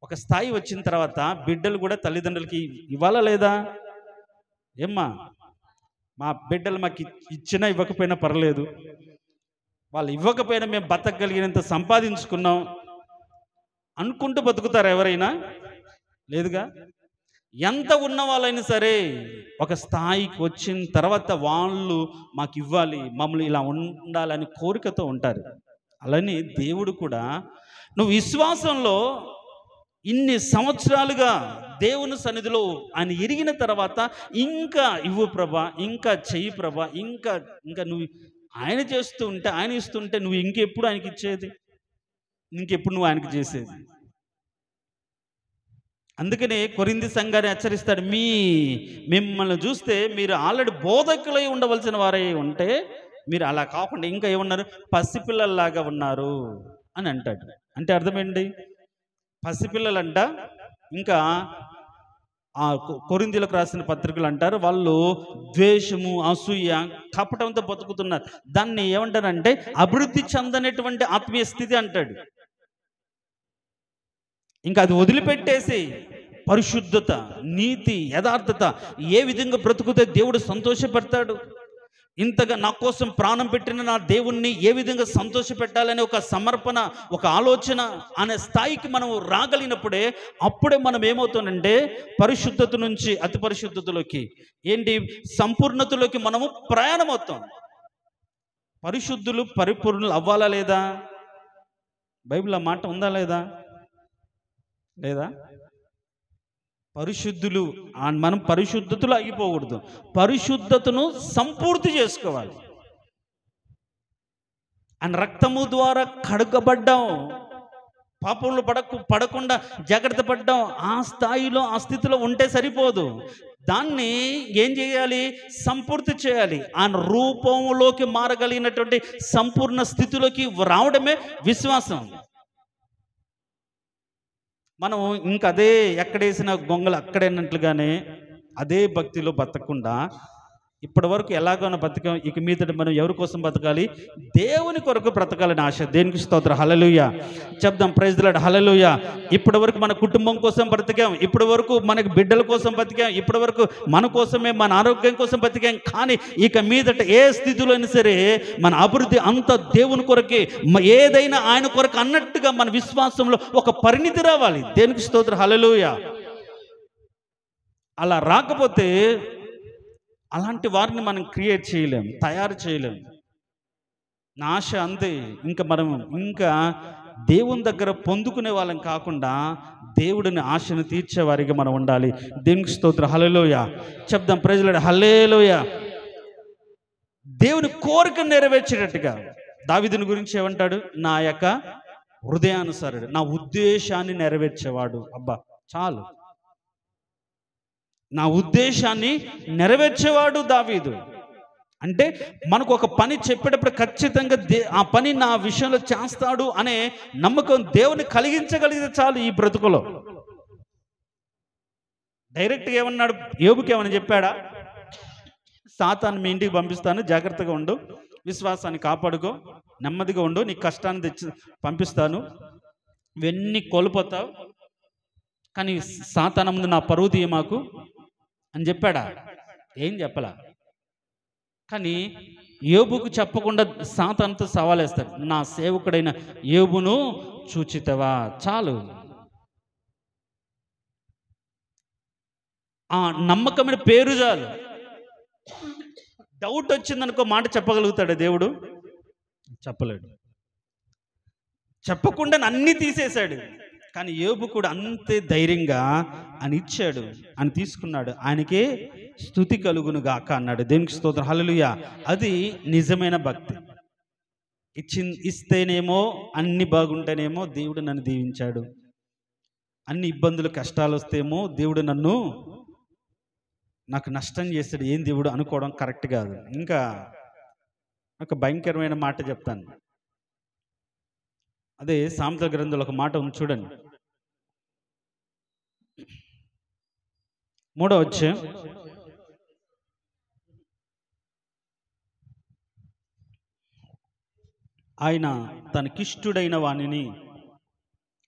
ఒక స్థాయి వచ్చిన తర్వాత బిడ్డలు కూడా తల్లిదండ్రులకి ఇవ్వాలా లేదా? ఏమ్మా, మా బిడ్డలు మాకు ఇచ్చినా ఇవ్వకపోయినా పర్లేదు, వాళ్ళు ఇవ్వకపోయినా మేము బతకగలిగినంత సంపాదించుకున్నాం అనుకుంటూ బతుకుతారు ఎవరైనా? లేదుగా. ఎంత ఉన్న వాళ్ళైనా సరే ఒక స్థాయికి వచ్చిన తర్వాత వాళ్ళు మాకు ఇవ్వాలి, మమ్మల్ని ఇలా ఉండాలని కోరికతో ఉంటారు. అలానే దేవుడు కూడా నువ్వు విశ్వాసంలో ఇన్ని సంవత్సరాలుగా దేవుని సన్నిధిలో ఆయన ఎరిగిన తర్వాత ఇంకా ఇవ్వు ప్రభా, ఇంకా చెయ్యి ప్రభా, ఇంకా ఇంకా నువ్వు ఆయన చేస్తూ ఉంటే, ఆయన ఇస్తుంటే నువ్వు ఇంకెప్పుడు ఆయనకి ఇచ్చేది, ఇంకెప్పుడు నువ్వు ఆయనకి చేసేది. అందుకనే కొరింథీ సంఘాన్ని హెచ్చరిస్తాడు, మిమ్మల్ని చూస్తే మీరు ఆల్రెడీ బోధకులై ఉండవలసిన వారై ఉంటే మీరు అలా కాకుండా ఇంకా ఏమన్నారు, పసిపిల్లల్లాగా ఉన్నారు అని అంటాడు. అంటే అర్థమేంటి? పసిపిల్లలంట ఇంకా ఆ కొరింథీలకు రాసిన పత్రికలు అంటారు, వాళ్ళు ద్వేషము, అసూయ, కపటంతో బతుకుతున్నారు. దాన్ని ఏమంటారంటే అభివృద్ధి చెందనటువంటి ఆత్మీయ స్థితి అంటాడు. ఇంకా అది వదిలిపెట్టేసి పరిశుద్ధత, నీతి, యథార్థత ఏ విధంగా బ్రతుకుతే దేవుడు సంతోషపెడతాడు, ఇంతగా నా కోసం ప్రాణం పెట్టిన నా దేవుణ్ణి ఏ విధంగా సంతోషపెట్టాలనే ఒక సమర్పణ, ఒక ఆలోచన అనే స్థాయికి మనం రాగలిగినప్పుడే అప్పుడే మనం ఏమవుతామంటే పరిశుద్ధత నుంచి అతి పరిశుద్ధతలోకి ఏంటి సంపూర్ణతలోకి మనము ప్రయాణం అవుతాం. పరిశుద్ధులు పరిపూర్ణులు అవ్వాలా లేదా? బైబిల్ ఆ మాట ఉందా లేదా? లేదా? పరిశుద్ధులు, మనం పరిశుద్ధతలో ఆగిపోకూడదు, పరిశుద్ధతను సంపూర్తి చేసుకోవాలి. ఆయన రక్తము ద్వారా కడగబడ్డాం, పాపంలో పడకుండా జాగ్రత్త పడ్డాం. ఆ స్థాయిలో, ఆ స్థితిలో ఉంటే సరిపోదు, దాన్ని ఏం చేయాలి? సంపూర్తి చేయాలి. ఆ రూపంలోకి మారగలిగినటువంటి సంపూర్ణ స్థితిలోకి రావడమే విశ్వాసం. మనం ఇంకా అదే ఎక్కడేసిన గొంగలు అక్కడేనట్లుగానే అదే భక్తిలో బతకకుండా ఇప్పటి వరకు ఎలాగోనో బతకం, ఇక మీదట మనం ఎవరి కోసం బతకాలి? దేవుని కొరకు బ్రతకాలని ఆశ. దేనికి స్తోత్రం, హల్లెలూయా చెప్దాం, ప్రైజ్ ది లార్డ్, హల్లెలూయా. ఇప్పటి వరకు మన కుటుంబం కోసం బ్రతికాం, ఇప్పటి వరకు మనకి బిడ్డల కోసం బతికాం, ఇప్పటి వరకు మన కోసమే, మన ఆరోగ్యం కోసం బతికాం. కానీ ఇక మీదట ఏ స్థితిలో అయినా సరే మన అభివృద్ధి అంత దేవుని కొరకే, ఏదైనా ఆయన కొరకు అన్నట్టుగా మన విశ్వాసంలో ఒక పరిణితి రావాలి. దేనికి స్తోత్రం, హల్లెలూయా. అలా రాకపోతే అలాంటి వారిని మనం క్రియేట్ చేయలేం, తయారు చేయలేం. నా ఆశ అంతే, ఇంకా మనం ఇంకా దేవుని దగ్గర పొందుకునే వాళ్ళం కాకుండా దేవుడిని ఆశను తీర్చేవారిగా మనం ఉండాలి. దేవునికి స్తోత్రం, హల్లెలూయా చెప్దాం, ప్రైజ్ ది లార్డ్, హల్లెలూయా. దేవుని కోరిక నెరవేర్చేటట్టుగా దావీదుని గురించి ఏమంటాడు? నా యొక్క హృదయానుసారుడు, నా ఉద్దేశాన్ని నెరవేర్చేవాడు. అబ్బా చాలు, నా ఉద్దేశాన్ని నెరవేర్చేవాడు దావీదు. అంటే మనకు ఒక పని చెప్పేటప్పుడు ఖచ్చితంగా ఆ పని నా విషయంలో చేస్తాడు అనే నమ్మకం దేవుని కలిగించగలిగితే చాలు ఈ బ్రతుకులో. డైరెక్ట్గా ఏమన్నాడు? యోబుకి ఏమని చెప్పాడా? సాతాను మీ ఇంటికి పంపిస్తాను, జాగ్రత్తగా ఉండు, విశ్వాసాన్ని కాపాడుకో, నెమ్మదిగా ఉండు, నీ కష్టాన్ని తెచ్చి పంపిస్తాను, ఇవన్నీ కోల్పోతావు, కానీ సాతాను ముందు నా పరువు తీయ మాకు అని చెప్పాడా? ఏం చెప్పలా. కానీ యోబుకు చెప్పకుండా సాతానుతో సవాలేస్తాడు, నా సేవకుడైన యోబును చూచితవా. చాలు, ఆ నమ్మకమైన పేరు చాలు. డౌట్ వచ్చిందనుకో మాట చెప్పగలుగుతాడు దేవుడు? చెప్పలేడు. చెప్పకుండా అన్నీ తీసేశాడు. కానీ యోబు కూడా అంతే ధైర్యంగా అని ఇచ్చాడు, అని తీసుకున్నాడు. ఆయనకే స్తుతి కలుగును గాక అన్నాడు. దేవునికి స్తోత్రం, హల్లెలూయా. అది నిజమైన భక్తి. ఇస్తేనేమో అన్ని బాగుంటేనేమో దేవుడు నన్ను దీవించాడు, అన్ని ఇబ్బందులు కష్టాలు వస్తేమో దేవుడు నాకు నష్టం చేశాడు, ఏం దేవుడు అనుకోవడం కరెక్ట్ కాదు. ఇంకా ఒక భయంకరమైన మాట చెప్తాను. అదే సామెతల గ్రంథంలో ఒక మాట ఉంది చూడండి, 3వ అధ్యాయం 'ఆయన తనకిష్టుడైన వానిని'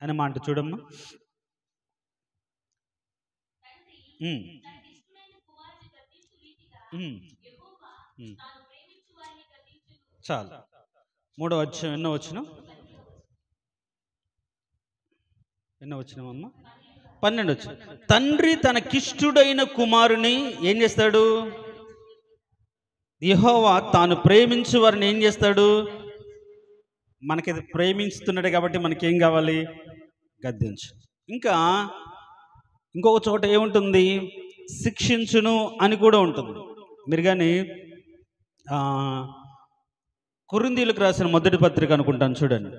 అనే మాట చూడమ్మా. చాలు. 3వ అధ్యాయం ఎన్నో వచనం? ఎన్నో వచనమమ్మా? 12 వచనం. తండ్రి తనకిష్టుడైన కుమారుని ఏం చేస్తాడు? యెహోవా తాను ప్రేమించు వారిని ఏం చేస్తాడు? మనకి ప్రేమిస్తున్నాడు కాబట్టి మనకేం కావాలి? గద్దించు. ఇంకా ఇంకొక చోట ఏముంటుంది? శిక్షించును అని కూడా ఉంటుంది. మీరు కానీ కొరింథీయులకు రాసిన మొదటి పత్రిక అనుకుంటాను, చూడండి.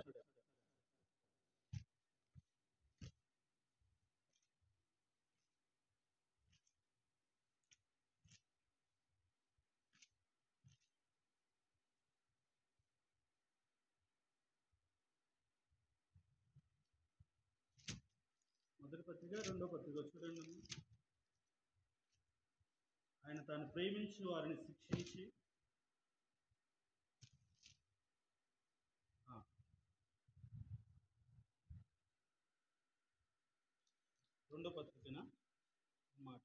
మొదటి పత్రిక 2వ పత్రిక చూడండి. ఆయన తాను ప్రేమించి వారిని శిక్షించి 2వ పత్రికన మాట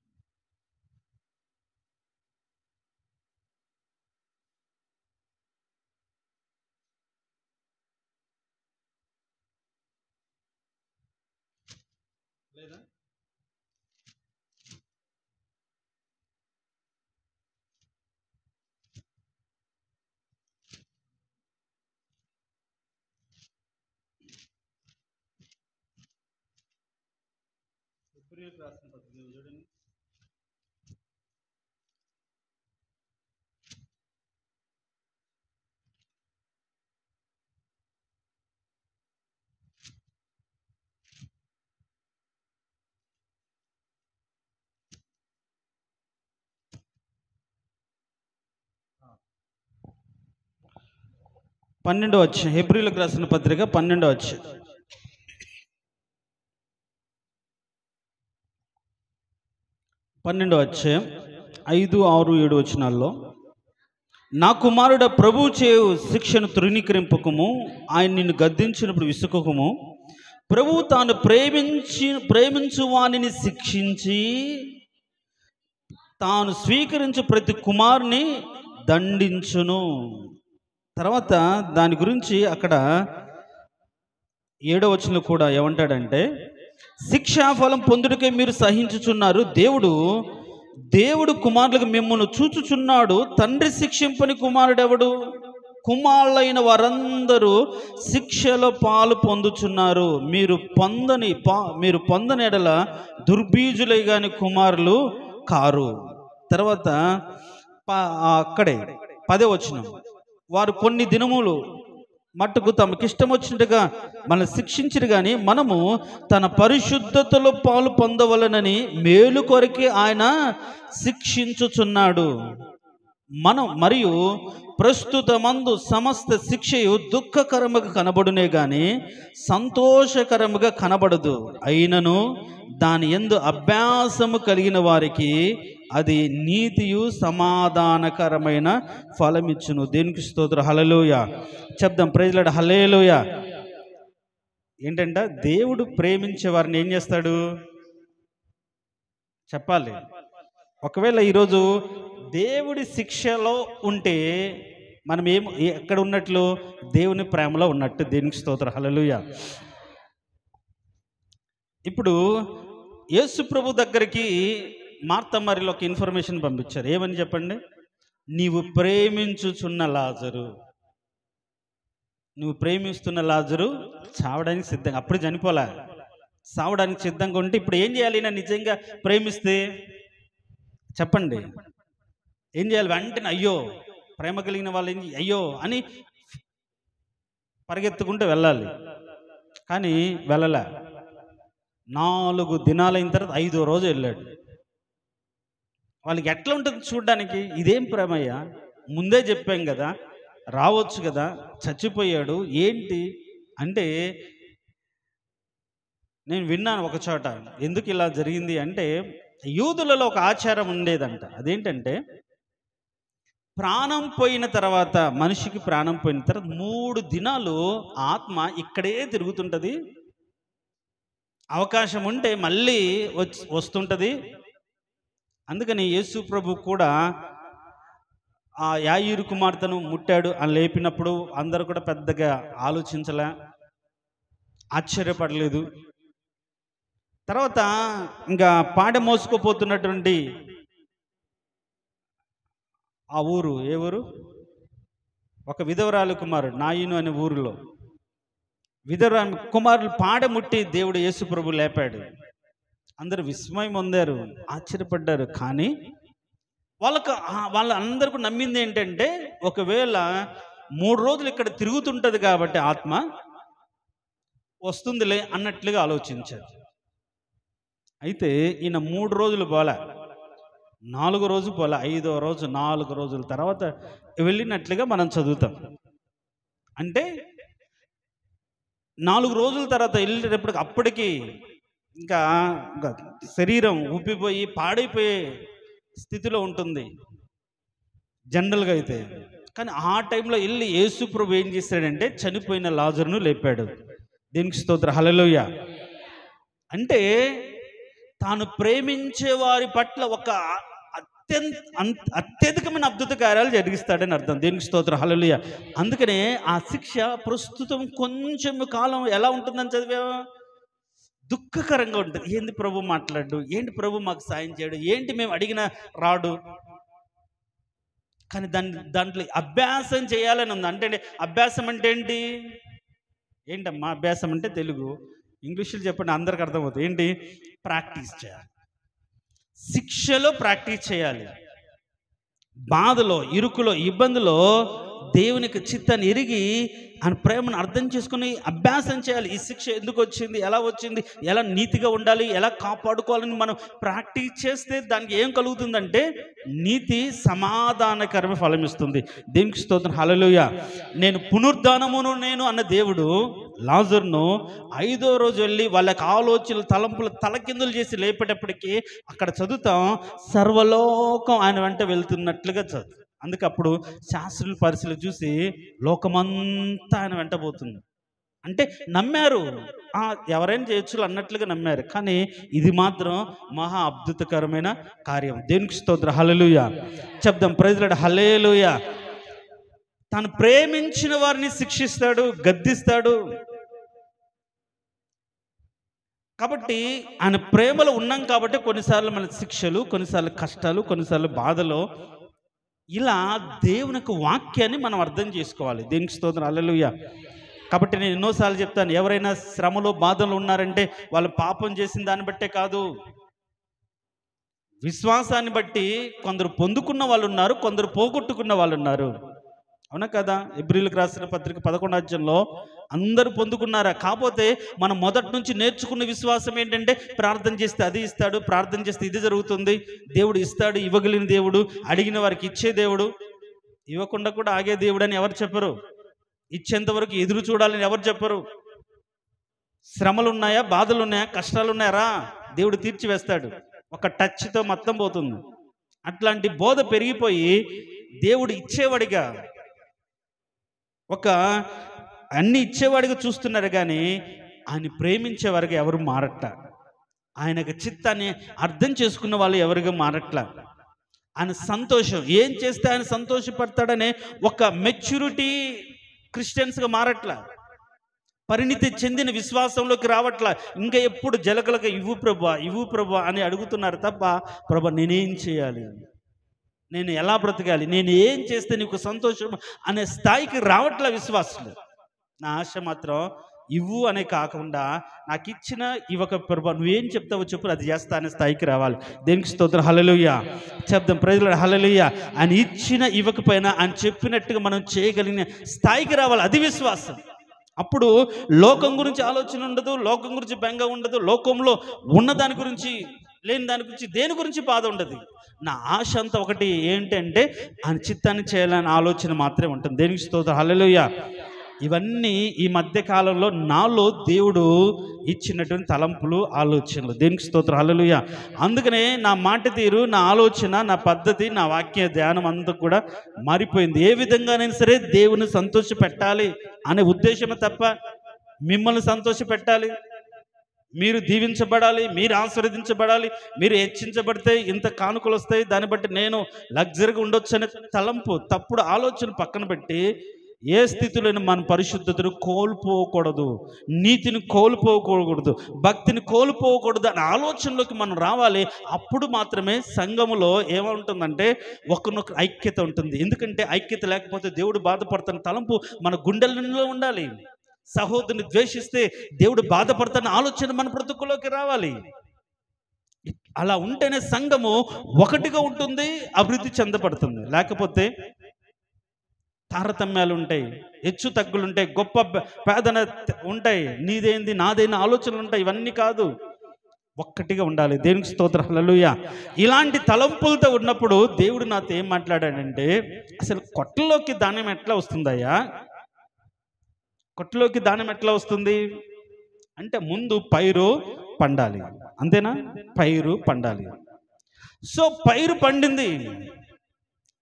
లేదా? హెబ్రీయులకు రాసిన పత్రిక చూడండి. హెబ్రీయులకు రాసిన పత్రిక 12వ అధ్యాయం 5, 6, 7 వచనాల్లో, నా కుమారుడ, ప్రభువు చేయు శిక్షను తృణీకరింపకము, ఆయన నిన్ను గద్దించినప్పుడు విసుకకము. ప్రభువు తాను ప్రేమించు వానిని శిక్షించి తాను స్వీకరించు ప్రతి కుమారుని దండించును. తర్వాత దాని గురించి అక్కడ 7వ వచనంలో కూడా ఏమంటాడంటే, శిక్షాఫలం పొందుటకే మీరు సహించుచున్నారు. దేవుడు కుమారులకు మిమ్మల్ని చూచుచున్నాడు. తండ్రి శిక్షింపని కుమారుడెవడు? కుమారులైన వారందరూ శిక్షలో పాలు పొందుచున్నారు. మీరు పొందని ఎడల దుర్బీజులై గాని కుమారులు కారు. తర్వాత అక్కడే 10వ వచనం, వారు కొన్ని దినములు మట్టుకు తమకిష్టం వచ్చినట్టుగా మనం శిక్షించరు, కానీ మనము తన పరిశుద్ధతలో పాలు పొందవలనని మేలు కొరకే ఆయన శిక్షించుచున్నాడు. మరియు ప్రస్తుతమందు సమస్త శిక్షయు దుఃఖకరముగా కనబడునే గాని సంతోషకరముగా కనబడదు. అయినను దాని యందు అభ్యాసము కలిగిన వారికి అది నీతియు సమాధానకరమైన ఫలమిచ్చును. దేనికి స్తోత్రం. హల్లెలూయా చెప్దాం. Praise lord. హల్లెలూయా. ఏంటంటే దేవుడు ప్రేమించే వారిని ఏం చేస్తాడు చెప్పాలి. ఒకవేళ ఈరోజు దేవుడి శిక్షలో ఉంటే మనం ఎక్కడ ఉన్నట్లు? దేవుని ప్రేమలో ఉన్నట్టు. దేనికి స్తోత్రం. హల్లెలూయా. ఇప్పుడు యేసు ప్రభు దగ్గరికి మార్తా మరియలు ఒక ఇన్ఫర్మేషన్ పంపించారు. ఏమని చెప్పండి? నీవు ప్రేమించుచున్న లాజరు, నువ్వు ప్రేమిస్తున్న లాజరు చావడానికి సిద్ధంగా, అప్పుడు చనిపోలే, చావడానికి సిద్ధంగా ఉంటే ఇప్పుడు ఏం చేయాలి? నా నిజంగా ప్రేమిస్తే చెప్పండి ఏం చేయాలి? వెంటనే అయ్యో, ప్రేమ కలిగిన వాళ్ళు అయ్యో అని పరిగెత్తుకుంటూ వెళ్ళాలి. కానీ వెళ్ళలే. 4 దినాలైన తర్వాత 5వ రోజు వెళ్ళాడు. వాళ్ళకి ఎట్లా ఉంటుంది చూడ్డానికి? ఇదేం ప్రేమయ్యా, ముందే చెప్పాం కదా, రావచ్చు కదా, చచ్చిపోయాడు ఏంటి అంటే, నేను విన్నాను ఒక చోట ఎందుకు ఇలా జరిగింది అంటే, యూదులలో ఒక ఆచారం ఉండేదంట. అదేంటంటే, ప్రాణం పోయిన తర్వాత, మనిషికి ప్రాణం పోయిన తర్వాత 3 దినాలు ఆత్మ ఇక్కడే తిరుగుతుంటుంది. అవకాశం ఉంటే మళ్ళీ వస్తుంటుంది. అందుకని యేసు ప్రభు కూడా ఆ యాయీరు కుమార్తెను ముట్టాడు అని లేపినప్పుడు అందరూ కూడా పెద్దగా ఆలోచించలే, ఆశ్చర్యపడలేదు. తర్వాత ఇంకా పాడె మోసుకుపోతున్నటువంటి ఆ ఊరు, ఏ ఊరు? ఒక విధవరాలు కుమారుడు నాయిను అనే ఊరిలో విధవ కుమారులు పాడముట్టి దేవుడు యేసు ప్రభు లేపాడు. అందరూ విస్మయం పొందారు, ఆశ్చర్యపడ్డారు. కానీ వాళ్ళందరికీ నమ్మింది ఏంటంటే, ఒకవేళ 3 రోజులు ఇక్కడ తిరుగుతుంటది కాబట్టి ఆత్మ వస్తుందిలే అన్నట్లుగా ఆలోచించారు. అయితే ఈయన 3 రోజులు పోలే, 4 రోజు పోలే, 5వ రోజు 4 రోజుల తర్వాత వెళ్ళినట్లుగా మనం చదువుతాం. అంటే 4 రోజుల తర్వాత వెళ్ళేటప్పటికి అప్పటికి ఇంకా శరీరం ఉబ్బిపోయి పాడైపోయే స్థితిలో ఉంటుంది జనరల్గా అయితే. కానీ ఆ టైంలో వెళ్ళి యేసు ప్రభు ఏం చేశాడంటే చనిపోయిన లాజరును లేపాడు. దీనికి స్తోత్రం, హల్లెలూయా. అంటే తాను ప్రేమించే వారి పట్ల ఒక అత్యధికమైన అద్భుత కార్యాలు జరిగిస్తాడని అర్థం. దీనికి స్తోత్రం, హల్లెలూయా. అందుకనే ఆ శిక్ష ప్రస్తుతం కొంచెం కాలం ఎలా ఉంటుందని చదివావా, దుఃఖకరంగా ఉంటుంది. ఏంది ప్రభు మాట్లాడు, ఏంటి ప్రభు మాకు సాయం చేయడు, ఏంటి మేము అడిగినా రాడు. కానీ దాంట్లో అభ్యాసం చేయాలని ఉంది. అంటే అభ్యాసం అంటే ఏంటమ్మా అభ్యాసం అంటే? తెలుగు ఇంగ్లీష్లో చెప్పండి, అందరికి అర్థమవుతుంది. ఏంటి? ప్రాక్టీస్ చేయాలి. శిక్షలో ప్రాక్టీస్ చేయాలి. బాధలో, ఇరుకులో, ఇబ్బందిలో దేవునికి చిత్తాన్ని ఎరిగి ఆయన ప్రేమను అర్థం చేసుకుని అభ్యాసం చేయాలి. ఈ శిక్ష ఎందుకు వచ్చింది, ఎలా వచ్చింది, ఎలా నీతిగా ఉండాలి, ఎలా కాపాడుకోవాలని మనం ప్రాక్టీస్ చేస్తే దానికి ఏం కలుగుతుందంటే నీతి సమాధానకరమైన ఫలం ఇస్తుంది. దేవునికి స్తోత్రం, హల్లెలూయా. నేను పునరుద్ధానమును నేను అన్న దేవుడు లాజరును 5వ రోజు వెళ్ళి వాళ్ళకి ఆలోచనలు తలంపులు తలకిందులు చేసి లేపేటప్పటికీ అక్కడ చదువుతాం, సర్వలోకం ఆయన వెంట వెళ్తున్నట్లుగా చదువు. అందుకే అప్పుడు శాస్త్రుల పరిస్థితులు చూసి లోకమంతా ఆయన వెంటబోతుంది. అంటే నమ్మారు, ఎవరైనా చేయొచ్చు అన్నట్లుగా నమ్మారు. కానీ ఇది మాత్రం మహా అద్భుతకరమైన కార్యం. దేవునికి స్తోత్రం, హల్లెలూయా. చెప్దాం, ప్రైజ్ లార్డ్, హల్లెలూయా. తాను ప్రేమించిన వారిని శిక్షిస్తాడు, గద్దిస్తాడు. కాబట్టి ఆయన ప్రేమలో ఉన్నాం కాబట్టి కొన్నిసార్లు మన శిక్షలు, కొన్నిసార్లు కష్టాలు, కొన్నిసార్లు బాధలో ఇలా దేవుని యొక్క వాక్యాన్ని మనం అర్థం చేసుకోవాలి. దేవునికి స్తోత్రం, హల్లెలూయా. కాబట్టి నేను ఎన్నోసార్లు చెప్తాను, ఎవరైనా శ్రమలో బాధలు ఉన్నారంటే వాళ్ళు పాపం చేసిన దాన్ని బట్టే కాదు, విశ్వాసాన్ని బట్టి కొందరు పొందుకున్న వాళ్ళు ఉన్నారు, కొందరు పోగొట్టుకున్న వాళ్ళు ఉన్నారు. అవునా కదా? హెబ్రీయులకు రాసిన పత్రిక 11వ అధ్యాయంలో అందరూ పొందుకున్నారా? కాకపోతే మనం మొదటి నుంచి నేర్చుకున్న విశ్వాసం ఏంటంటే ప్రార్థన చేస్తే అది ఇస్తాడు, ప్రార్థన చేస్తే ఇది జరుగుతుంది, దేవుడు ఇస్తాడు, ఇవ్వగలిగిన దేవుడు, అడిగిన వారికి ఇచ్చే దేవుడు, ఇవ్వకుండా కూడా ఆగే దేవుడు అని ఎవరు చెప్పరు. ఇచ్చేంత వరకు ఎదురు చూడాలని ఎవరు చెప్పరు. శ్రమలు ఉన్నాయా, బాధలు ఉన్నాయా, కష్టాలు ఉన్నాయా, దేవుడు తీర్చివేస్తాడు, ఒక టచ్తో మొత్తం పోతుంది. అట్లాంటి బోధ పెరిగిపోయి దేవుడు ఇచ్చేవాడిగా, ఒక అన్ని ఇచ్చేవాడిగా చూస్తున్నారు. కానీ ఆయన ప్రేమించేవారుగా ఎవరు మారట్ల, ఆయనకు చిత్తాన్ని అర్థం చేసుకున్న వాళ్ళు ఎవరుగా మారట్ల. ఆయన సంతోషం ఏం చేస్తే ఆయన సంతోషపడతాడనే ఒక మెచ్యూరిటీ క్రిస్టియన్స్గా మారట్ల, పరిణితి చెందిన విశ్వాసంలోకి రావట్ల. ఇంకా ఎప్పుడు జలకలక ఇవ్వు ప్రభా అని అడుగుతున్నారు తప్ప, ప్రభా నేనేం చేయాలి, నేను ఎలా బ్రతకాలి, నేను ఏం చేస్తే నీకు సంతోషం అనే స్థాయికి రావట్ల విశ్వాసులు. నా ఆశ మాత్రం ఇవ్వు అనే కాకుండా నాకు ఇచ్చిన ఇవ్వక ప్రభా నువ్వేం చెప్తావో చెప్పు, అది చేస్తా అనే స్థాయికి రావాలి. దేనికి స్తోత్రం, హల్లెలూయా. చెప్దాం, ప్రైజ్ లార్డ్, హల్లెలూయా. ఆయన ఇచ్చిన ఇవ్వకపోయినా ఆయన చెప్పినట్టుగా మనం చేయగలిగిన స్థాయికి రావాలి. అది విశ్వాసం. అప్పుడు లోకం గురించి ఆలోచన ఉండదు, లోకం గురించి బెంగ ఉండదు, లోకంలో ఉన్న దాని గురించి లేని దాని గురించి దేని గురించి బాధ ఉండదు. నా ఆశ అంతా ఒకటి ఏంటంటే ఆయన చిత్తాన్ని చేయాలనే ఆలోచన మాత్రమే ఉంటుంది. దేనికి స్తోత్రం, హల్లెలూయా. ఇవన్నీ ఈ మధ్య కాలంలో నాలో దేవుడు ఇచ్చినటువంటి తలంపులు, ఆలోచనలు. దేనికి స్తోత్రం, హల్లెలూయా. అందుకనే నా మాట తీరు, నా ఆలోచన, నా పద్ధతి, నా వాక్య ధ్యానం అంతా కూడా మారిపోయింది. ఏ విధంగానైనా సరే దేవుని సంతోష పెట్టాలి అనే ఉద్దేశమే తప్ప మిమ్మల్ని సంతోష పెట్టాలి, మీరు దీవించబడాలి, మీరు ఆశీర్వదించబడాలి, మీరు హెచ్చించబడితే ఇంత కానుకలు వస్తాయి, దాన్ని బట్టి నేను లగ్జరీగా ఉండొచ్చు అనే తలంపు, తప్పుడు ఆలోచన పక్కన పెట్టి ఏ స్థితిలోనూ మన పరిశుద్ధతను కోల్పోకూడదు, నీతిని కోల్పోకూడదు, భక్తిని కోల్పోకూడదు అనే ఆలోచనలోకి మనం రావాలి. అప్పుడు మాత్రమే సంఘములో ఏముంటుందంటే ఒకరినొకరు ఐక్యత ఉంటుంది. ఎందుకంటే ఐక్యత లేకపోతే దేవుడు బాధపడుతున్న తలంపు మన గుండెలలో ఉండాలి. సహోదరుని ద్వేషిస్తే దేవుడు బాధపడతాన ఆలోచన మన బ్రతుకులోకి రావాలి. అలా ఉంటేనే సంఘము ఒకటిగా ఉంటుంది, అభివృద్ధి చెందబడుతుంది. లేకపోతే తారతమ్యాలు ఉంటాయి, హెచ్చు తగ్గులు ఉంటాయి, గొప్ప పేదన ఉంటాయి, నీదేంది నాదేంది ఆలోచనలు ఉంటాయి. ఇవన్నీ కాదు, ఒక్కటిగా ఉండాలి. దేవునికి స్తోత్రం, హల్లెలూయా. ఇలాంటి తలంపులతో ఉన్నప్పుడు దేవుడు నాతో ఏం మాట్లాడాడంటే, అసలు కొట్టలోకి ధాన్యం ఎట్లా వస్తుందయ్యా? కొట్టలోకి ధాన్యం ఎట్లా వస్తుంది అంటే ముందు పైరు పండాలి, అంతేనా? పైరు పండాలి. సో పైరు పండింది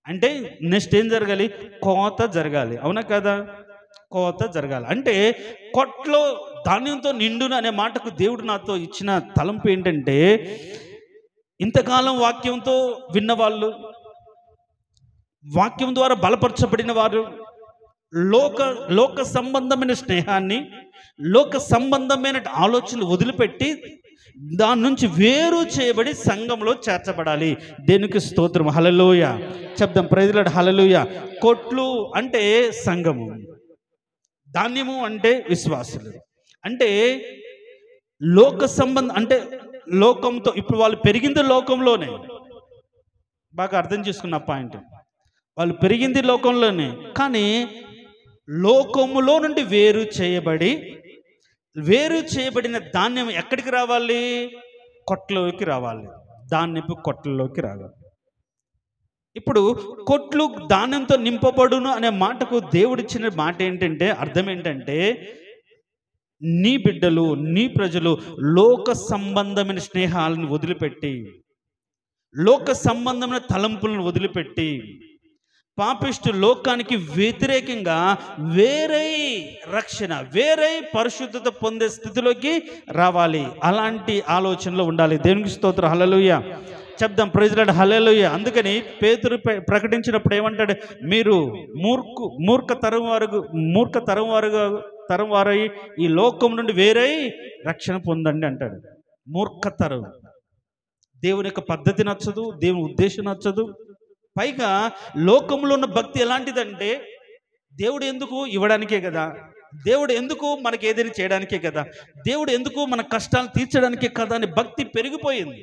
అంటే నెక్స్ట్ ఏం జరగాలి? కోత జరగాలి, అవునా కదా? కోత జరగాలి అంటే కొట్లో ధాన్యంతో నిండును అనే మాటకు దేవుడు నాతో ఇచ్చిన తలంపు ఏంటంటే, ఇంతకాలం వాక్యంతో విన్నవాళ్ళు, వాక్యం ద్వారా బలపరచబడిన వారు, లోక సంబంధమైన స్నేహాన్ని, లోక సంబంధమైన ఆలోచనలు వదిలిపెట్టి దాని నుంచి వేరు చేయబడి సంఘంలో చేర్చబడాలి. దేనికి స్తోత్రం, హల్లెలూయా. చెప్దాం, ప్రైజ్ లార్డ్, హల్లెలూయా. కొట్లు అంటే సంఘము, ధాన్యము అంటే విశ్వాసులు. అంటే లోక సంబంధం అంటే లోకంతో, ఇప్పుడు వాళ్ళు పెరిగింది లోకంలోనే, బాగా అర్థం చేసుకున్న పాయింట్. వాళ్ళు పెరిగింది లోకంలోనే, కానీ లోకములో నుండి వేరు చేయబడిన ధాన్యం ఎక్కడికి రావాలి? కొట్లోకి రావాలి, ధాన్యపు కొట్లలోకి రావాలి. ఇప్పుడు కొట్లు ధాన్యంతో నింపబడును అనే మాటకు దేవుడిచ్చిన మాట ఏంటంటే, అర్థం ఏంటంటే, నీ బిడ్డలు, నీ ప్రజలు లోక సంబంధమైన స్నేహాలను వదిలిపెట్టి, లోక సంబంధమైన తలంపులను వదిలిపెట్టి, పాపిష్టి లోకానికి వ్యతిరేకంగా వేరే రక్షణ, వేరే పరిశుద్ధత పొందే స్థితిలోకి రావాలి. అలాంటి ఆలోచనలో ఉండాలి. దేవునికి స్తోత్రం, హల్లెలూయా. చెప్దాం, ప్రైజ్ లార్డ్, హల్లెలూయా. అందుకని పేతురు ప్రకటించినప్పుడు ఏమంటాడు? మీరు మూర్ఖ తరం వారై ఈ లోకం నుండి వేరే రక్షణ పొందండి అంటాడు. మూర్ఖతరం, దేవుని యొక్క పద్ధతి నచ్చదు, దేవుని ఉద్దేశం నచ్చదు. పైగా లోకంలో ఉన్న భక్తి ఎలాంటిదంటే, దేవుడు ఎందుకు ఇవ్వడానికే కదా, దేవుడు ఎందుకు మనకి ఏదైనా చేయడానికే కదా, దేవుడు ఎందుకు మన కష్టాలు తీర్చడానికే కదా అని భక్తి పెరిగిపోయింది.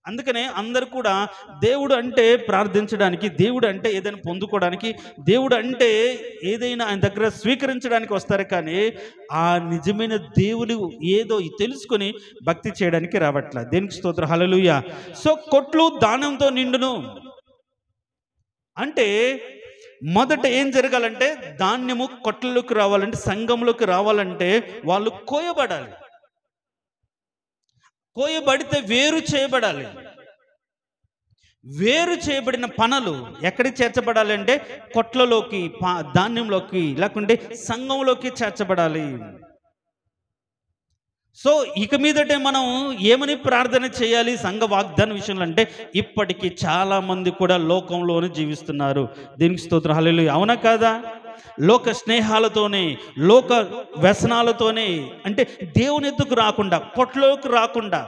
అందుకనే అందరు కూడా దేవుడు అంటే ప్రార్థించడానికి, దేవుడు అంటే ఏదైనా పొందుకోవడానికి, దేవుడు అంటే ఏదైనా ఆయన దగ్గర స్వీకరించడానికి వస్తారు. కానీ ఆ నిజమైన దేవుడు ఏదో తెలుసుకొని భక్తి చేయడానికి రావట్లేదు. దేనికి స్తోత్రం, హల్లెలూయా. సో కొట్లు దానంతో నిండును అంటే మొదట ఏం జరగాలంటే, ధాన్యము కొట్లలోకి రావాలంటే, సంఘంలోకి రావాలంటే వాళ్ళు కోయబడాలి. కోయబడితే వేరు చేయబడాలి. వేరు చేయబడిన పనులు ఎక్కడికి చేర్చబడాలి అంటే కొట్లలోకి, ధాన్యంలోకి, లేకుంటే సంఘంలోకి చేర్చబడాలి. సో ఇక మీదటే మనం ఏమని ప్రార్థన చేయాలి సంఘ వాగ్దాన విషయంలో అంటే, ఇప్పటికీ చాలా మంది కూడా లోకంలోనే జీవిస్తున్నారు. దీనికి స్తోత్రం, హల్లెలూయా. అవునా కాదా? లోక స్నేహాలతోనే, లోక వ్యసనాలతోనే, అంటే దేవుని ఎద్దుకు రాకుండా, కొట్లోకి రాకుండా,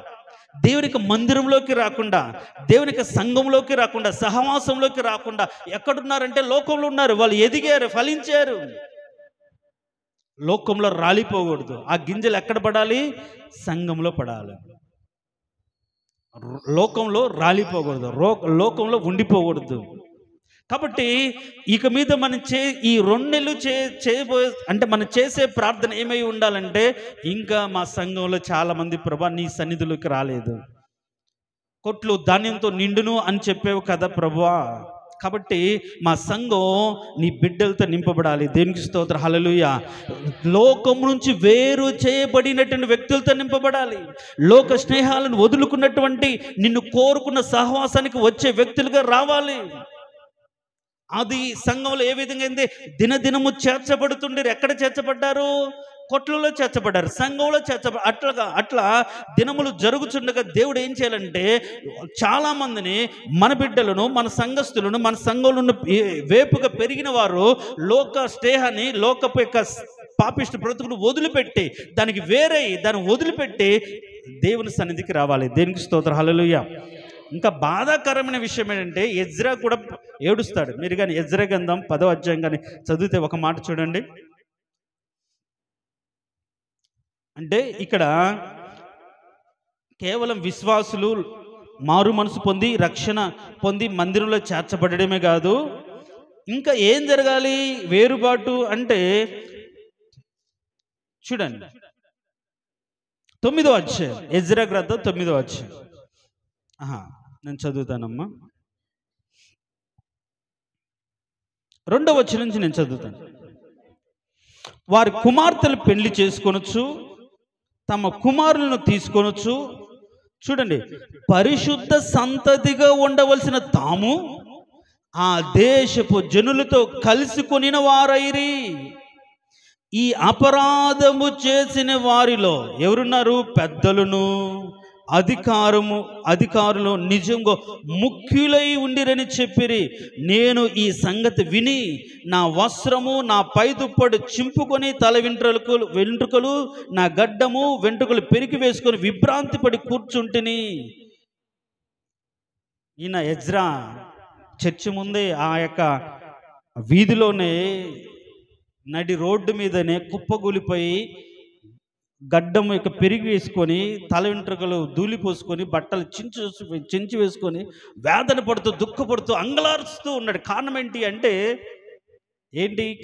దేవునికి మందిరంలోకి రాకుండా, దేవునికి సంఘంలోకి రాకుండా, సహవాసంలోకి రాకుండా ఎక్కడున్నారంటే లోకంలో ఉన్నారు. వాళ్ళు ఎదిగారు, ఫలించారు. లోకంలో రాలిపోకూడదు. ఆ గింజలు ఎక్కడ పడాలి? సంఘంలో పడాలి. లోకంలో రాలిపోకూడదు, లోకంలో ఉండిపోకూడదు. కాబట్టి ఇక మీద మనం ఈ 2 నెలలు చేయబోయే అంటే మనం చేసే ప్రార్థన ఏమై ఉండాలంటే, ఇంకా మా సంఘంలో చాలామంది ప్రభా నీ సన్నిధిలోకి రాలేదు, కొట్లు ధాన్యంతో నిండును అని చెప్పేవు కదా ప్రభువా, కాబట్టి మా సంఘం నీ బిడ్డలతో నింపబడాలి. దేవునికి స్తోత్రం, హల్లెలూయా. లోకం నుంచి వేరు చేయబడినటువంటి వ్యక్తులతో నింపబడాలి. లోక స్నేహాలను వదులుకున్నటువంటి, నిన్ను కోరుకున్న సహవాసానికి వచ్చే వ్యక్తులుగా రావాలి. అది సంఘంలో ఏ విధంగా అయింది? దినదినము చేర్చబడుతుండేరు. ఎక్కడ చేర్చబడ్డారు? కొట్లలో చేర్చబడ్డారు, సంఘంలో అట్లా దినములు జరుగుతుండగా దేవుడు ఏం చేయాలంటే, చాలామందిని, మన బిడ్డలను, మన సంఘస్థులను, మన సంఘంలో ఉన్న వేపుగా పెరిగిన వారు లోక స్నేహాన్ని, లోకపు యొక్క పాపిష్టి బ్రతుకును వదిలిపెట్టి, దానికి దాన్ని వదిలిపెట్టి దేవుని సన్నిధికి రావాలి. దేనికి స్తోత్రం, హల్లెలూయా. ఇంకా బాధాకరమైన విషయం ఏంటంటే, ఎజ్రా కూడా ఏడుస్తాడు. మీరు కానీ ఎజ్రా గ్రంథం 10వ అధ్యాయం కానీ చదివితే ఒక మాట చూడండి. అంటే ఇక్కడ కేవలం విశ్వాసులు మారు మనసు పొంది రక్షణ పొంది మందిరంలో చేర్చబడమే కాదు, ఇంకా ఏం జరగాలి వేరుబాటు అంటే చూడండి 9వ అధ్యాయం, ఎజ్రా గ్రంథం 9వ అధ్యాయం. నేను చదువుతానమ్మా, 2వ వచనం నుంచి నేను చదువుతాను. వారి కుమార్తెలు పెళ్లి చేసుకొనొచ్చు, తమ కుమారులను తీసుకొనొచ్చు. చూడండి, పరిశుద్ధ సంతతిగా ఉండవలసిన తాము ఆ దేశపు జనులతో కలిసి కొనిన వారైరి. ఈ అపరాధము చేసిన వారిలో ఎవరున్నారు? పెద్దలను అధికారులు నిజంగా ముఖ్యులై ఉండిరని చెప్పిరి. నేను ఈ సంగతి విని నా వస్త్రము నా పైదుప్పడు చింపుకొని తల వెంట్రుకలు నా గడ్డము వెంట్రుకలు పెరికి వేసుకొని విభ్రాంతి పడి కూర్చుంటిని. ఈయన ఎజ్రా చర్చి ముందే ఆ యొక్క వీధిలోనే నడి రోడ్డు మీదనే కుప్పగూలిపోయి గడ్డం యొక్క పెరిగి వేసుకొని తల వెంట్రుకలు ధూళిపోసుకొని బట్టలు చించి వేసుకొని వేదన పడుతూ దుఃఖపడుతూ అంగలారుస్తూ ఉన్నాడు. కారణం ఏంటి అంటే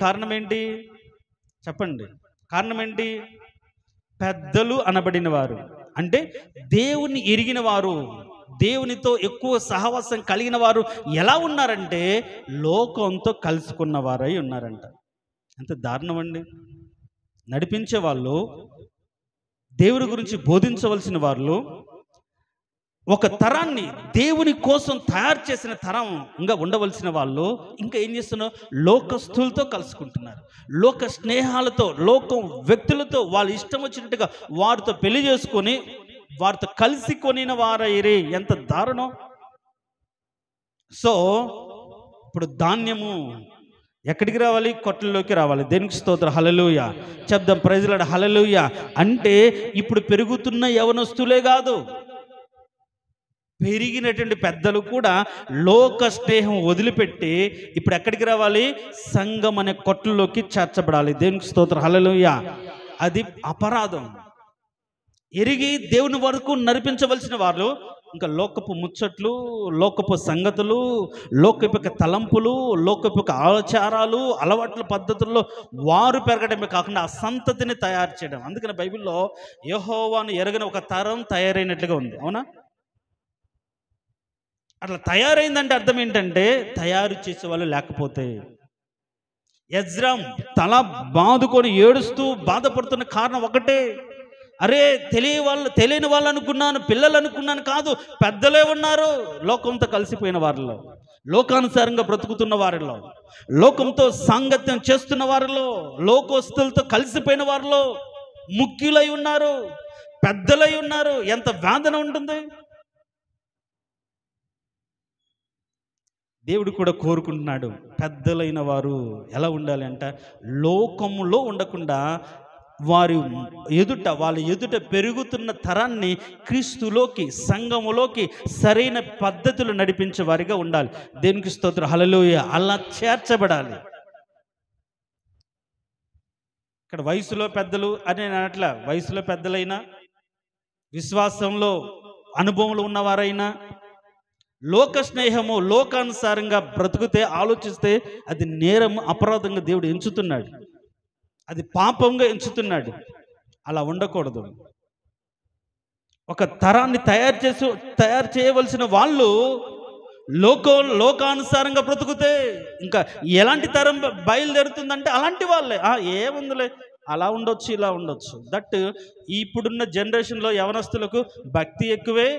కారణం ఏంటి చెప్పండి? కారణం ఏంటి? పెద్దలు అనబడిన వారు అంటే దేవుని ఎరిగిన వారు, దేవునితో ఎక్కువ సహవాసం కలిగిన వారు ఎలా ఉన్నారంటే లోకంతో కలుసుకున్న వారై ఉన్నారంట. ఎంత దారుణం అండి! నడిపించే వాళ్ళు, దేవుని గురించి బోధించవలసిన వాళ్ళు, ఒక తరాన్ని దేవుని కోసం తయారు చేసిన తరంగా ఉండవలసిన వాళ్ళు ఇంకా ఏం చేస్తున్నారు? లోకస్తులతో కలుసుకుంటున్నారు. లోక స్నేహాలతో, లోకం వ్యక్తులతో వాళ్ళు ఇష్టం వచ్చినట్టుగా వారితో పెళ్లి చేసుకొని వారితో కలిసి కొనిన వారైరే. ఎంత దారుణం! సో ఇప్పుడు ధాన్యము ఎక్కడికి రావాలి? కొట్లలోకి రావాలి. దేనికి స్తోత్రం, హల్లెలూయా చెప్దాం, ప్రైజ్ లార్డ్, హల్లెలూయా. అంటే ఇప్పుడు పెరుగుతున్న యవనస్తులే కాదు, పెరిగినటువంటి పెద్దలు కూడా లోక స్నేహం వదిలిపెట్టి ఇప్పుడు ఎక్కడికి రావాలి? సంఘం అనే కొట్లలోకి చేర్చబడాలి. దేనికి స్తోత్రం, హల్లెలూయా. అది అపరాధం. ఎరిగి దేవుని వరకు నడిపించవలసిన వాళ్ళు ఇంకా లోకపు ముచ్చట్లు, లోకపు సంగతులు, లోకపు తలంపులు, లోకపు ఆచారాలు, అలవాట్ల పద్ధతుల్లో వారు పెరగడమే కాకుండా ఆ సంతతిని తయారు చేయడం. అందుకని బైబిల్లో యెహోవాను ఎరగని ఒక తరం తయారైనట్లుగా ఉంది. అవునా? అట్లా తయారైందంటే అర్థం ఏంటంటే తయారు చేసే వాళ్ళు లేకపోతే. ఎజ్రా తల బాదుకొని ఏడుస్తూ బాధపడుతున్న కారణం ఒకటే, అరే తెలియని వాళ్ళు అనుకున్నాను, పిల్లలు అనుకున్నాను కాదు, పెద్దలే ఉన్నారు లోకంతో కలిసిపోయిన వారిలో, లోకానుసారంగా బ్రతుకుతున్న వారిలో, లోకంతో సాంగత్యం చేస్తున్న వారిలో, లోకస్తులతో కలిసిపోయిన వారిలో ముఖ్యులై ఉన్నారు, పెద్దలై ఉన్నారు. ఎంత వేదన ఉంటుంది! దేవుడు కూడా కోరుకుంటున్నాడు పెద్దలైన వారు ఎలా ఉండాలి అంట, లోకములో ఉండకుండా వాళ్ళ ఎదుట పెరుగుతున్న తరాన్ని క్రీస్తులోకి, సంఘములోకి సరైన పద్ధతులు నడిపించే వారిగా ఉండాలి. దేవునికి స్తోత్రం, హల్లెలూయా. అలా చేర్చబడాలి. ఇక్కడ వయసులో పెద్దలు అని అట్లా, వయసులో పెద్దలైనా, విశ్వాసంలో అనుభవంలో ఉన్నవారైనా, లోక స్నేహము, లోకానుసారంగా బ్రతుకుతే, ఆలోచిస్తే అది నేరం, అపరాధంగా దేవుడు ఎంచుతున్నాడు, అది పాపంగా ఎంచుతున్నాడు. అలా ఉండకూడదు. ఒక తరాన్ని తయారు చేయవలసిన వాళ్ళు లోకానుసారంగా బ్రతుకుతే ఇంకా ఎలాంటి తరం బయలుదేరుతుందంటే అలాంటి వాళ్ళే. ఏముందిలే, అలా ఉండొచ్చు, ఇలా ఉండొచ్చు. దట్ ఇప్పుడున్న జనరేషన్లో యవనస్తులకు భక్తి ఎక్కువే,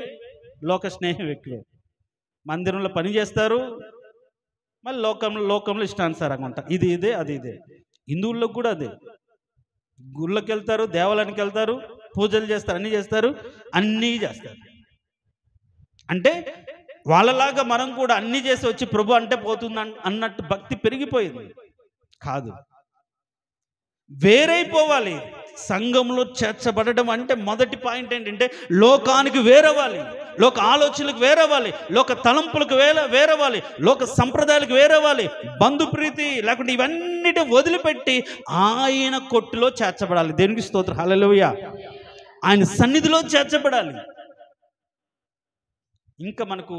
లోక స్నేహం ఎక్కువే. మందిరంలో పని చేస్తారు, మళ్ళీ లోకంలో ఇష్టానుసారంగా ఉంటారు. ఇదే అది ఇదే. హిందువుల్లో కూడా అదే. గుళ్ళకి వెళ్తారు, దేవాలయానికి వెళ్తారు, పూజలు చేస్తారు, అన్నీ చేస్తారు. అంటే వాళ్ళలాగా మనం కూడా అన్నీ చేసి వచ్చి ప్రభు అంటే పోతుంది అన్నట్టు భక్తి పెరిగిపోయింది. కాదు, వేరైపోవాలి. సంఘంలో చేర్చబడడం అంటే మొదటి పాయింట్ ఏంటంటే లోకానికి వేరవ్వాలి, లోక ఆలోచనలకు వేరవ్వాలి, లోక తలంపులకు వేరవ్వాలి, లోక సంప్రదాయాలకు వేరవ్వాలి, బంధుప్రీతి లేకుంటే ఇవన్నిటి వదిలిపెట్టి ఆయన కొట్టులో చేర్చబడాలి. దేవునికి స్తోత్రం, హల్లెలూయా. ఆయన సన్నిధిలో చేర్చబడాలి. ఇంకా మనకు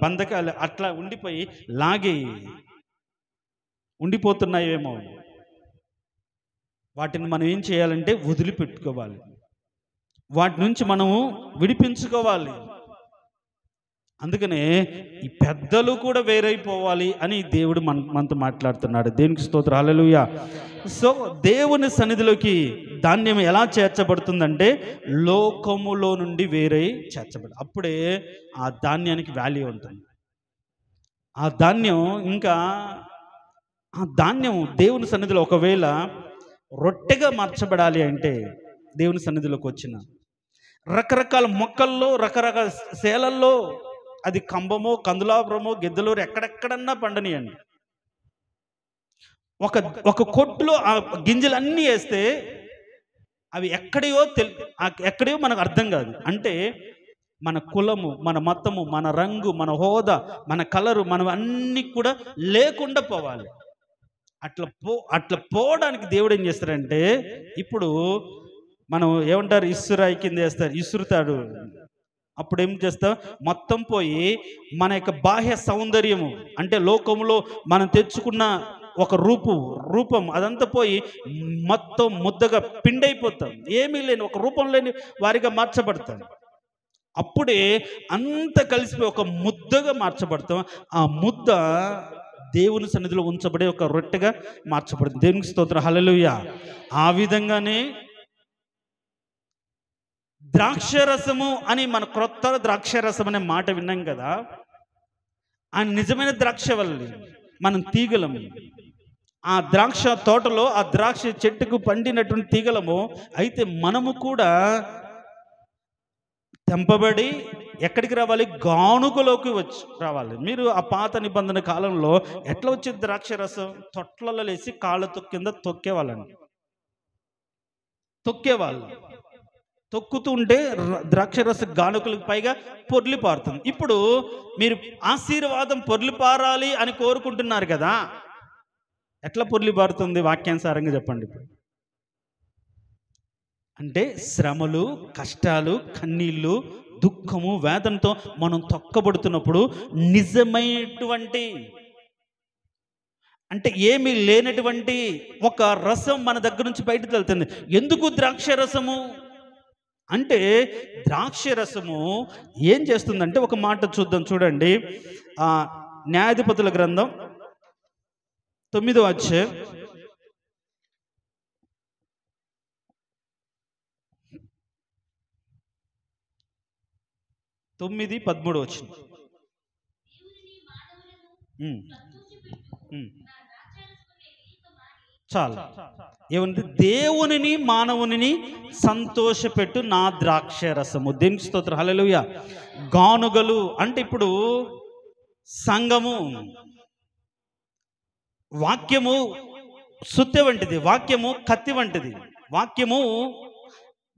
బంధకాలు అట్లా ఉండిపోయి లాగి ఉండిపోతున్నాయేమో, వాటిని మనం ఏం చేయాలంటే వదిలిపెట్టుకోవాలి, వాటి నుంచి మనము విడిపించుకోవాలి. అందుకనే ఈ పెద్దలు కూడా వేరైపోవాలి అని దేవుడు మనతో మాట్లాడుతున్నాడు. దేవునికి స్తోత్రం, హల్లెలూయా. సో దేవుని సన్నిధిలోకి ధాన్యం ఎలా చేర్చబడుతుందంటే లోకములో నుండి వేరై చేర్చబడి, అప్పుడే ఆ ధాన్యానికి వాల్యూ ఉంటుంది. ఆ ధాన్యం దేవుని సన్నిధిలో ఒకవేళ రొట్టెగా మార్చబడాలి అంటే, దేవుని సన్నిధిలోకి వచ్చిన రకరకాల మొక్కల్లో, రకరకాల సేలల్లో, అది కంబమో, కందులాపురమో, గిద్దలూరు, ఎక్కడెక్కడన్నా పండనియండి, ఒక కొట్టులో ఆ గింజలన్నీ వేస్తే అవి ఎక్కడయో మనకు అర్థం కాదు. అంటే మన కులము, మన మతము, మన రంగు, మన హోదా, మన కలరు, మనం అన్నీ కూడా లేకుండా పోవాలి. అట్లా పోవడానికి దేవుడు ఏం చేస్తాడంటే, ఇప్పుడు మనం ఏమంటారు, ఇసురాయి కింద వేస్తారు, ఇసురుతాడు. అప్పుడు ఏం చేస్తాం, మొత్తం పోయి మన యొక్క బాహ్య సౌందర్యము, అంటే లోకంలో మనం తెచ్చుకున్న ఒక రూపం అదంతా పోయి మొత్తం ముద్దగా పిండైపోతాం, ఏమీ లేని ఒక రూపం లేని వారిగా మార్చబడతాం. అప్పుడే అంత కలిసిపోయి ఒక ముద్దగా మార్చబడతాం. ఆ ముద్ద దేవుని సన్నిధిలో ఉంచబడే ఒక రొట్టెగా మార్చబడుతుంది. దేవునికి స్తోత్రం, హల్లెలూయా. ఆ విధంగానే ద్రాక్షరసము అని, మన క్రొత్త ద్రాక్షరసం అనే మాట విన్నాం కదా. ఆ నిజమైన ద్రాక్ష వల్లి మనం తీగలము. ఆ ద్రాక్ష తోటలో, ఆ ద్రాక్ష చెట్టుకు పండినటువంటి తీగలము. అయితే మనము కూడా తెంపబడి ఎక్కడికి రావాలి, గానుగలోకి రావాలి. మీరు ఆ పాత నిబంధన కాలంలో ఎట్లా వచ్చేది ద్రాక్షరసం, తొట్లలో లేసి కాళ్ళతో కింద తొక్కేవాళ్ళు. తొక్కుతూ ఉంటే ద్రాక్షరస గానుకలకు పైగా పొర్లి పారుతుంది. ఇప్పుడు మీరు ఆశీర్వాదం పొర్లి పారాలి అని కోరుకుంటున్నారు కదా, ఎట్లా పొర్లి పారుతుంది వాక్యానుసారంగా చెప్పండి. ఇప్పుడు అంటే శ్రమలు, కష్టాలు, కన్నీళ్ళు, దుఃఖము, వేదనతో మనం తొక్కబడుతున్నప్పుడు నిజమైనటువంటి, అంటే ఏమీ లేనటువంటి ఒక రసం మన దగ్గర నుంచి బయటకు వెళ్తుంది. ఎందుకు ద్రాక్ష రసము అంటే, ద్రాక్ష రసము ఏం చేస్తుందంటే, ఒక మాట చూడండి. న్యాయాధిపతుల గ్రంథం 9వ అధ్యాయం 9:13 వచ్చింది. చాలు. ఏమంటే, దేవునిని మానవుని సంతోషపెట్టు నా ద్రాక్ష రసము. దేవునికి స్తోత్రం, హల్లెలూయా. గానుగలు అంటే ఇప్పుడు సంఘము, వాక్యము సుత్తె వంటిది, వాక్యము కత్తి వంటిది, వాక్యము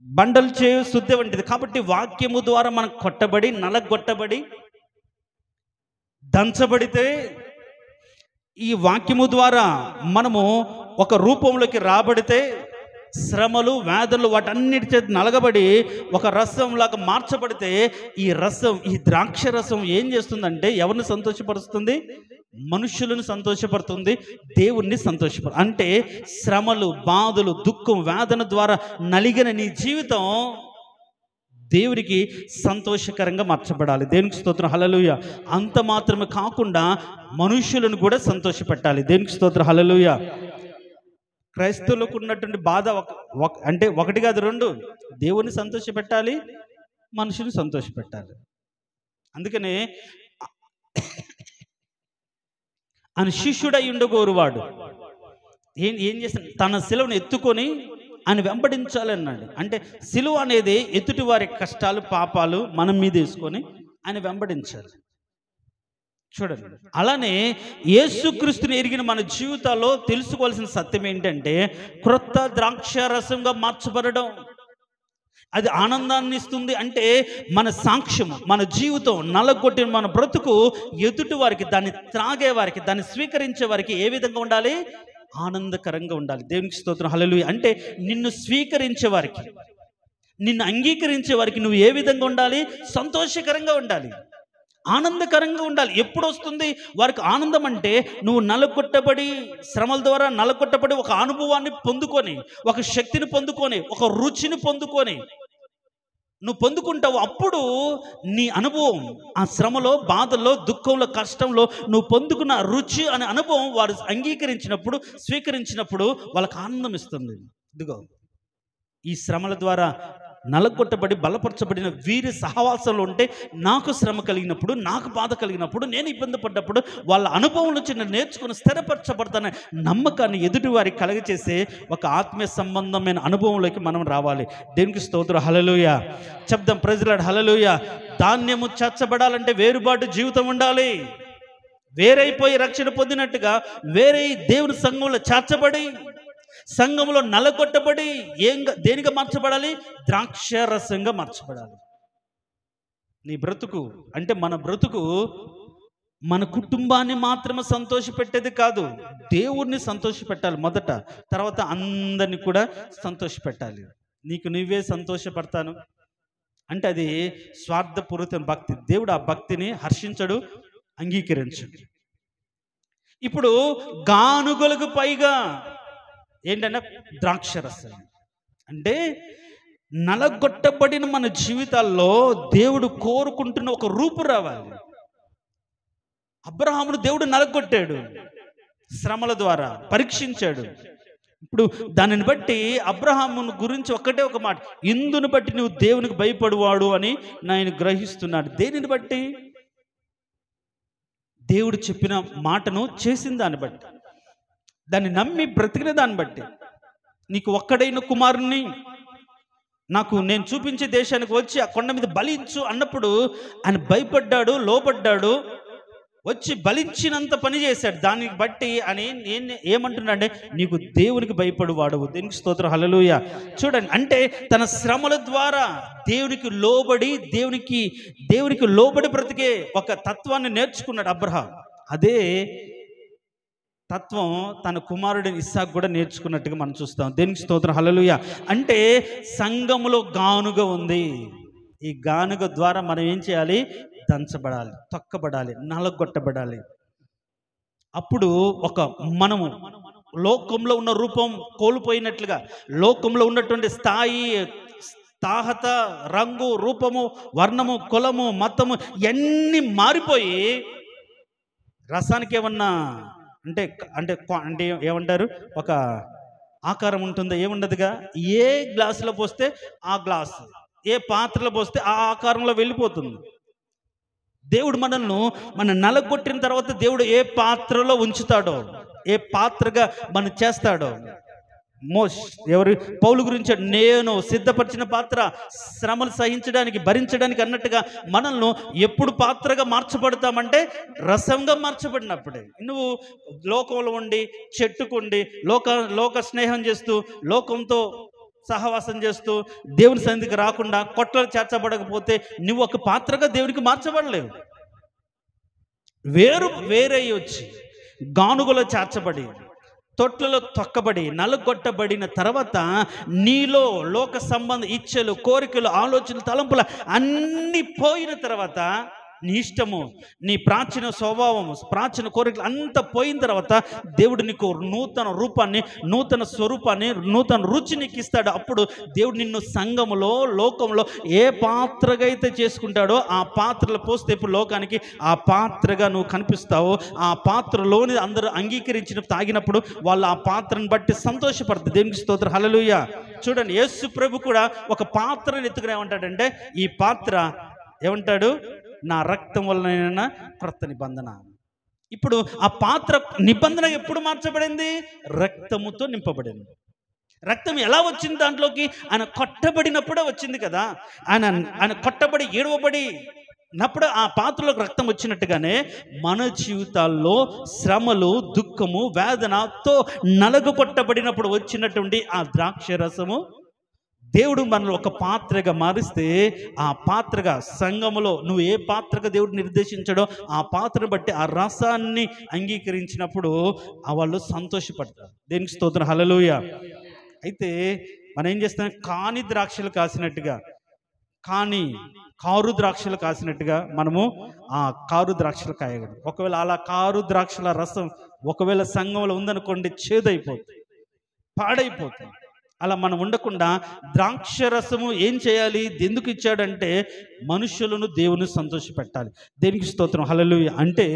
బండలు చేయు శుద్ధి వంటిది. కాబట్టి వాక్యము ద్వారా మనం కొట్టబడి, నలగొట్టబడి, దంచబడితే, ఈ వాక్యము ద్వారా మనము ఒక రూపంలోకి రాబడితే, శ్రమలు, వ్యాధులు వాటన్నిటి చేతి నలగబడి ఒక రసంలాగా మార్చబడితే, ఈ ద్రాక్ష రసం ఏం చేస్తుందంటే ఎవరిని సంతోషపరుస్తుంది? మనుషులను సంతోషపడుతుంది, దేవుణ్ణి అంటే శ్రమలు, బాధలు, దుఃఖం, వేదన ద్వారా నలిగిన నీ జీవితం దేవునికి సంతోషకరంగా మార్చబడాలి. దేవునికి స్తోత్రం, హల్లెలూయా. అంత మాత్రమే కాకుండా మనుషులను కూడా సంతోషపెట్టాలి. దేవునికి స్తోత్రం, హల్లెలూయా. క్రైస్తవులకు ఉన్నటువంటి బాధ అంటే ఒకటి కాదు, రెండు. దేవుని సంతోషపెట్టాలి, మనుషుని సంతోషపెట్టాలి. అందుకనే ఆయన శిష్యుడై ఉండగోరువాడు ఏం చేస్తాడు? తన శిలువను ఎత్తుకొని ఆయన వెంబడించాలి అన్నాడు. అంటే శిలువ అనేది ఎదుటి వారి కష్టాలు, పాపాలు మనం మీద వేసుకొని ఆయన వెంబడించాలి. చూడండి, అలానే యేసుక్రీస్తుని ఎరిగిన మన జీవితాల్లో తెలుసుకోవాల్సిన సత్యం ఏంటంటే, క్రొత్త ద్రాక్షరసంగా మార్చబడడం. అది ఆనందాన్ని ఇస్తుంది. అంటే మన సాక్ష్యం, మన జీవితం నలగొట్టిన మన బ్రతుకు ఎదుటి వారికి, దాన్ని త్రాగే వారికి, దాన్ని స్వీకరించే వారికి ఏ విధంగా ఉండాలి? ఆనందకరంగా ఉండాలి. దేవునికి స్తోత్రం, హల్లెలూయా. అంటే నిన్ను స్వీకరించే వారికి, నిన్ను అంగీకరించే వారికి నువ్వు ఏ విధంగా ఉండాలి? సంతోషకరంగా ఉండాలి, ఆనందకరంగా ఉండాలి. ఎప్పుడు వస్తుంది వారికి ఆనందం అంటే, నువ్వు నలగొట్టబడి, శ్రమల ద్వారా నలగొట్టబడి ఒక అనుభవాన్ని పొందుకొని, ఒక శక్తిని పొందుకొని, ఒక రుచిని పొందుకొని నువ్వు పొందుకుంటావు. అప్పుడు నీ అనుభవం, ఆ శ్రమలో, బాధల్లో, దుఃఖంలో, కష్టంలో నువ్వు పొందుకున్న రుచి అనే అనుభవం వారు అంగీకరించినప్పుడు, స్వీకరించినప్పుడు వాళ్ళకి ఆనందం ఇస్తుంది. ఇదిగో ఈ శ్రమల ద్వారా నలగొట్టబడి బలపరచబడిన వీరి సహవాసంలో ఉంటే, నాకు శ్రమ కలిగినప్పుడు, నాకు బాధ కలిగినప్పుడు, నేను ఇబ్బంది పడ్డప్పుడు వాళ్ళ అనుభవం నుంచి నేను నేర్చుకుని స్థిరపరచబడతానే నమ్మకాన్ని ఎదుటి వారికి కలగచేసే ఒక ఆత్మీయ సంబంధమైన అనుభవంలోకి మనం రావాలి. దేవునికి స్తోత్రం. హల్లెలూయా చెప్దాం. Praise the lord. హల్లెలూయా. ధాన్యము చేర్చబడాలంటే వేరుబాటు జీవితం ఉండాలి. వేరైపోయి రక్షణ పొందినట్టుగా వేరే దేవుని సంఘంలో చేర్చబడి, సంఘంలో నలగొట్టబడి దేనిగా మార్చబడాలి? ద్రాక్షరసంగా మార్చబడాలి. నీ బ్రతుకు అంటే, మన బ్రతుకు మన కుటుంబాన్ని మాత్రమే సంతోషపెట్టేది కాదు, దేవుణ్ణి సంతోషపెట్టాలి మొదట, తర్వాత అందరినీ కూడా సంతోషపెట్టాలి. నీకు నువ్వే సంతోషపడతాను అంటే అది స్వార్థపూరిత భక్తి. దేవుడు ఆ భక్తిని హర్షించడు, అంగీకరించడు. ఇప్పుడు గానుగలకు పైగా ఏంటంటే ద్రాక్షరసం అంటే, నలగొట్టబడిన మన జీవితాల్లో దేవుడు కోరుకుంటున్న ఒక రూపు రావాలి. అబ్రహామును దేవుడు నలగొట్టాడు, శ్రమల ద్వారా పరీక్షించాడు. ఇప్పుడు దానిని బట్టి అబ్రహామును గురించి ఒకటే ఒక మాట, ఇందును బట్టి నువ్వు దేవునికి భయపడువాడు అని నేను గ్రహిస్తున్నాడు. దేనిని బట్టి? దేవుడు చెప్పిన మాటను చేసిన దాన్ని బట్టి, దాన్ని నమ్మి బ్రతికిన దాన్ని బట్టి. నీకు ఒక్కడైన కుమారుని నాకు నేను చూపించే దేశానికి వచ్చి ఆ కొండ మీద బలించు అన్నప్పుడు ఆయన భయపడ్డాడు, లోపడ్డాడు, వచ్చి బలించినంత పని చేశాడు. దానికి బట్టి అని నేను ఏమంటున్నాడే, నీకు దేవునికి భయపడు వాడవు. దేవునికి స్తోత్రం. హల్లెలూయా. చూడండి, అంటే తన శ్రమల ద్వారా దేవునికి లోబడి, దేవునికి లోబడి బ్రతికే ఒక తత్వాన్ని నేర్చుకున్నాడు అబ్రహాం. అదే తత్వం తన కుమారుడిని ఇస్సాకు కూడా నేర్చుకున్నట్టుగా మనం చూస్తాం. దేవునికి స్తోత్రం. హల్లెలూయా. అంటే సంఘములో గానుగ ఉంది. ఈ గానుగ ద్వారా మనం ఏం చేయాలి? దంచబడాలి, తొక్కబడాలి, నలగొట్టబడాలి. అప్పుడు మనము లోకంలో ఉన్న రూపం కోల్పోయినట్లుగా, లోకంలో ఉన్నటువంటి స్థాయి, తాహత, రంగు, రూపము, వర్ణము, కులము, మతము ఇవన్నీ మారిపోయి రసానికి ఏమన్నా అంటే అంటే అంటే ఏమంటారు, ఒక ఆకారం ఉంటుందో? ఏముండదుగా. ఏ గ్లాసులో పోస్తే ఆ గ్లాసు, ఏ పాత్రలో పోస్తే ఆ ఆకారంలో వెళ్ళిపోతుంది. దేవుడు మన నలగొట్టిన తర్వాత దేవుడు ఏ పాత్రలో ఉంచుతాడో, ఏ పాత్రగా మనం చేస్తాడో. ఎవరు పౌలు గురించి, నేను సిద్ధపరిచిన పాత్ర శ్రమలు సహించడానికి, భరించడానికి అన్నట్టుగా మనల్ని ఎప్పుడు పాత్రగా మార్చబడతామంటే రసంగా మార్చబడినప్పుడే. నువ్వు లోకంలో ఉండి, చెట్టుకుండి, లోక స్నేహం చేస్తూ, లోకంతో సహవాసం చేస్తూ, దేవుని సన్నిధికి రాకుండా, కొట్లలో చేర్చబడకపోతే నువ్వు ఒక పాత్రగా దేవునికి మార్చబడలేవు. వేరే వచ్చి గానుగలో చేర్చబడి, తొట్లలో తొక్కబడి, నలుగొట్టబడిన తర్వాత నీలో లోక సంబంధ ఇచ్చలు, కోరికలు, ఆలోచనలు, తలంపులు అన్నీ పోయిన తర్వాత, నీ ఇష్టము, నీ ప్రాచీన స్వభావము, ప్రాచీన కోరికలు అంతా పోయిన తర్వాత దేవుడు నీకు నూతన రూపాన్ని, నూతన స్వరూపాన్ని, నూతన రుచి నీకు ఇస్తాడు. అప్పుడు దేవుడు నిన్ను సంఘములో, లోకంలో ఏ పాత్రగా అయితే చేసుకుంటాడో ఆ పాత్రలు పోస్తే ఇప్పుడు లోకానికి ఆ పాత్రగా నువ్వు కనిపిస్తావు. ఆ పాత్రలోని అందరూ అంగీకరించిన తాగినప్పుడు వాళ్ళు ఆ పాత్రను బట్టి సంతోషపడతారు. దేవునికి స్తోత్రం. హల్లెలూయా. చూడండి, యేసు ప్రభు కూడా ఒక పాత్రను ఎత్తుకుని ఏమంటాడంటే, ఈ పాత్ర ఏమంటాడు? నా రక్తం వలన క్రొత్త నిబంధన. ఇప్పుడు ఆ పాత్ర నిబంధన ఎప్పుడు మార్చబడింది? రక్తముతో నింపబడింది. రక్తం ఎలా వచ్చింది దాంట్లోకి? ఆయన కొట్టబడినప్పుడే వచ్చింది కదా. ఆయన కొట్టబడి, ఏడవబడినప్పుడు ఆ పాత్రలోకి రక్తం వచ్చినట్టుగానే మన జీవితాల్లో శ్రమలు, దుఃఖము, వేదనతో నలగొట్టబడినప్పుడు వచ్చినటువంటి ఆ ద్రాక్ష రసము దేవుడు మనల్ని ఒక పాత్రగా మారిస్తే, ఆ పాత్రగా సంఘములో నువ్వు ఏ పాత్రగా దేవుడు నిర్దేశించాడో ఆ పాత్రను బట్టి ఆ రసాన్ని అంగీకరించినప్పుడు వాళ్ళు సంతోషపడతారు. దేనికి స్తోత్రం. హల్లెలూయా. అయితే మనం ఏం చేస్తాం, కాని ద్రాక్షలు కాసినట్టుగా, కానీ కారు ద్రాక్షలు కాసినట్టుగా మనము ఆ కారు ద్రాక్షలు కాయగలరు. ఒకవేళ అలా కారు ద్రాక్షల రసం ఒకవేళ సంఘంలో ఉందనుకోండి, చేదైపోతుంది, పాడైపోతుంది. అలా మనం ఉండకుండా ద్రాక్ష రసము ఏం చేయాలి, ఎందుకు ఇచ్చాడంటే మనుషులను దేవుని సంతోషపెట్టాలి. దేనికి స్తోత్రం, హల్లెలూయా. అంటే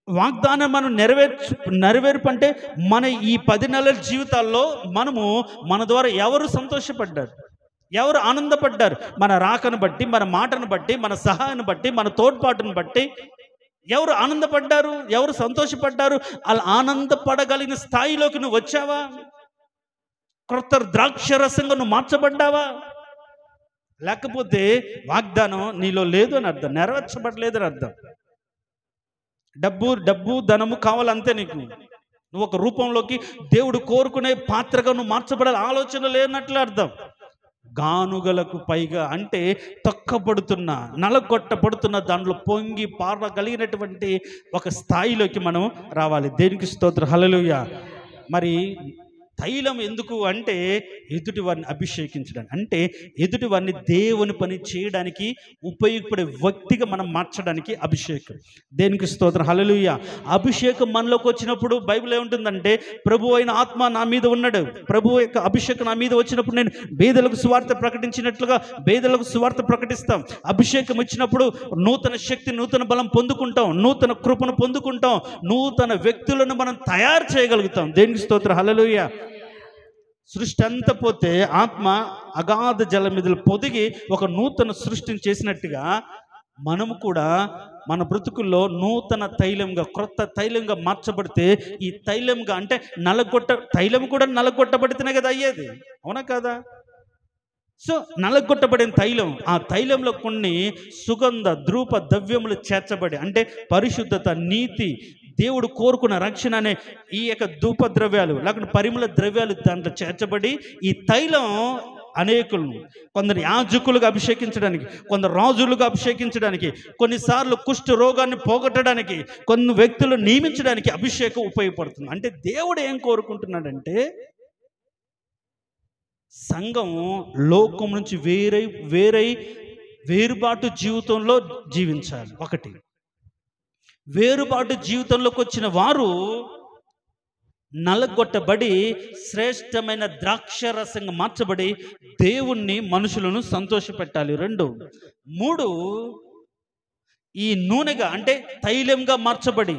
వాగ్దానం మనం నెరవేర్పు అంటే మన ఈ 10 నెలల జీవితాల్లో మనము మన ద్వారా ఎవరు సంతోషపడ్డారు, ఎవరు ఆనందపడ్డారు, మన రాకను బట్టి, మన మాటను బట్టి, మన సహాయాన్ని బట్టి, మన తోడ్పాటును బట్టి ఎవరు ఆనందపడ్డారు, ఎవరు సంతోషపడ్డారు. అలా ఆనందపడగలిగిన స్థాయిలోకి నువ్వు వచ్చావా? క్రొత్త ద్రాక్షరసంగా నువ్వు మార్చబడ్డావా? లేకపోతే వాగ్దానం నీలో లేదు అని అర్థం, నెరవేర్చబడలేదు అని అర్థం. డబ్బు ధనము కావాలంతే నీకు. నువ్వు ఒక రూపంలోకి దేవుడు కోరుకునే పాత్రగా నువ్వు మార్చబడాలి, ఆలోచన లేనట్లు అర్థం. గానుగలకు పైగా అంటే తొక్కబడుతున్న, నలగొట్టబడుతున్న దాంట్లో పొంగి పారగలిగినటువంటి ఒక స్థాయిలోకి మనం రావాలి. దేనికి స్తోత్రం, హల్లెలూయా. మరి తైలం ఎందుకు అంటే ఎదుటి వారిని అభిషేకించడానికి, అంటే ఎదుటి వారిని దేవుని పని చేయడానికి ఉపయోగపడే వ్యక్తిగా మనం మార్చడానికి అభిషేకం. దేనికి స్తోత్రం, హల్లెలూయా. అభిషేకం మనలోకి వచ్చినప్పుడు బైబిల్ ఏముంటుందంటే, ప్రభు అయిన ఆత్మ నా మీద ఉన్నాడు, ప్రభు యొక్క అభిషేకం నా మీద వచ్చినప్పుడు నేను బేదలకు సువార్త ప్రకటించినట్లుగా బేదలకు సువార్త ప్రకటిస్తాం. అభిషేకం వచ్చినప్పుడు నూతన శక్తి, నూతన బలం పొందుకుంటాం, నూతన కృపను పొందుకుంటాం, నూతన వ్యక్తులను మనం తయారు చేయగలుగుతాం. దేనికి స్తోత్రం, హల్లెలూయా. సృష్టి అంతా పోతే ఆత్మ అగాధ జల మీద పొదిగి ఒక నూతన సృష్టిని చేసినట్టుగా మనము కూడా మన బ్రతుకుల్లో నూతన తైలంగా, క్రొత్త తైలంగా మార్చబడితే, ఈ తైలంగా అంటే తైలం కూడా నలగొట్టబడితేనే కదా అయ్యేది, అవునా కదా? సో నలగొట్టబడిన తైలం, ఆ తైలంలో కొన్ని సుగంధ ధూప ద్రవ్యములు చేర్చబడి, అంటే పరిశుద్ధత, నీతి, దేవుడు కోరుకున్న రక్షణ అనే ఈ యొక్క ధూప ద్రవ్యాలు లేకుంటే పరిమళ ద్రవ్యాలు దాంట్లో చేర్చబడి, ఈ తైలం అనేకులను, కొందరు యాజకులుగా అభిషేకించడానికి, కొందరు రాజులుగా అభిషేకించడానికి, కొన్నిసార్లు కుష్ఠ రోగాన్ని పోగొట్టడానికి, కొన్ని వ్యక్తులు నియమించడానికి అభిషేకం ఉపయోగపడుతుంది. అంటే దేవుడు ఏం కోరుకుంటున్నాడంటే సంఘం లోకం నుంచి వేరుబాటు జీవితంలో జీవించాలి. ఒకటి, వేరుబాటు జీవితంలోకి వచ్చిన వారు నలగొట్టబడి శ్రేష్టమైన ద్రాక్షరసంగా మార్చబడి దేవుణ్ణి, మనుషులను సంతోషపెట్టాలి. 2, 3 ఈ నూనెగా అంటే తైలంగా మార్చబడి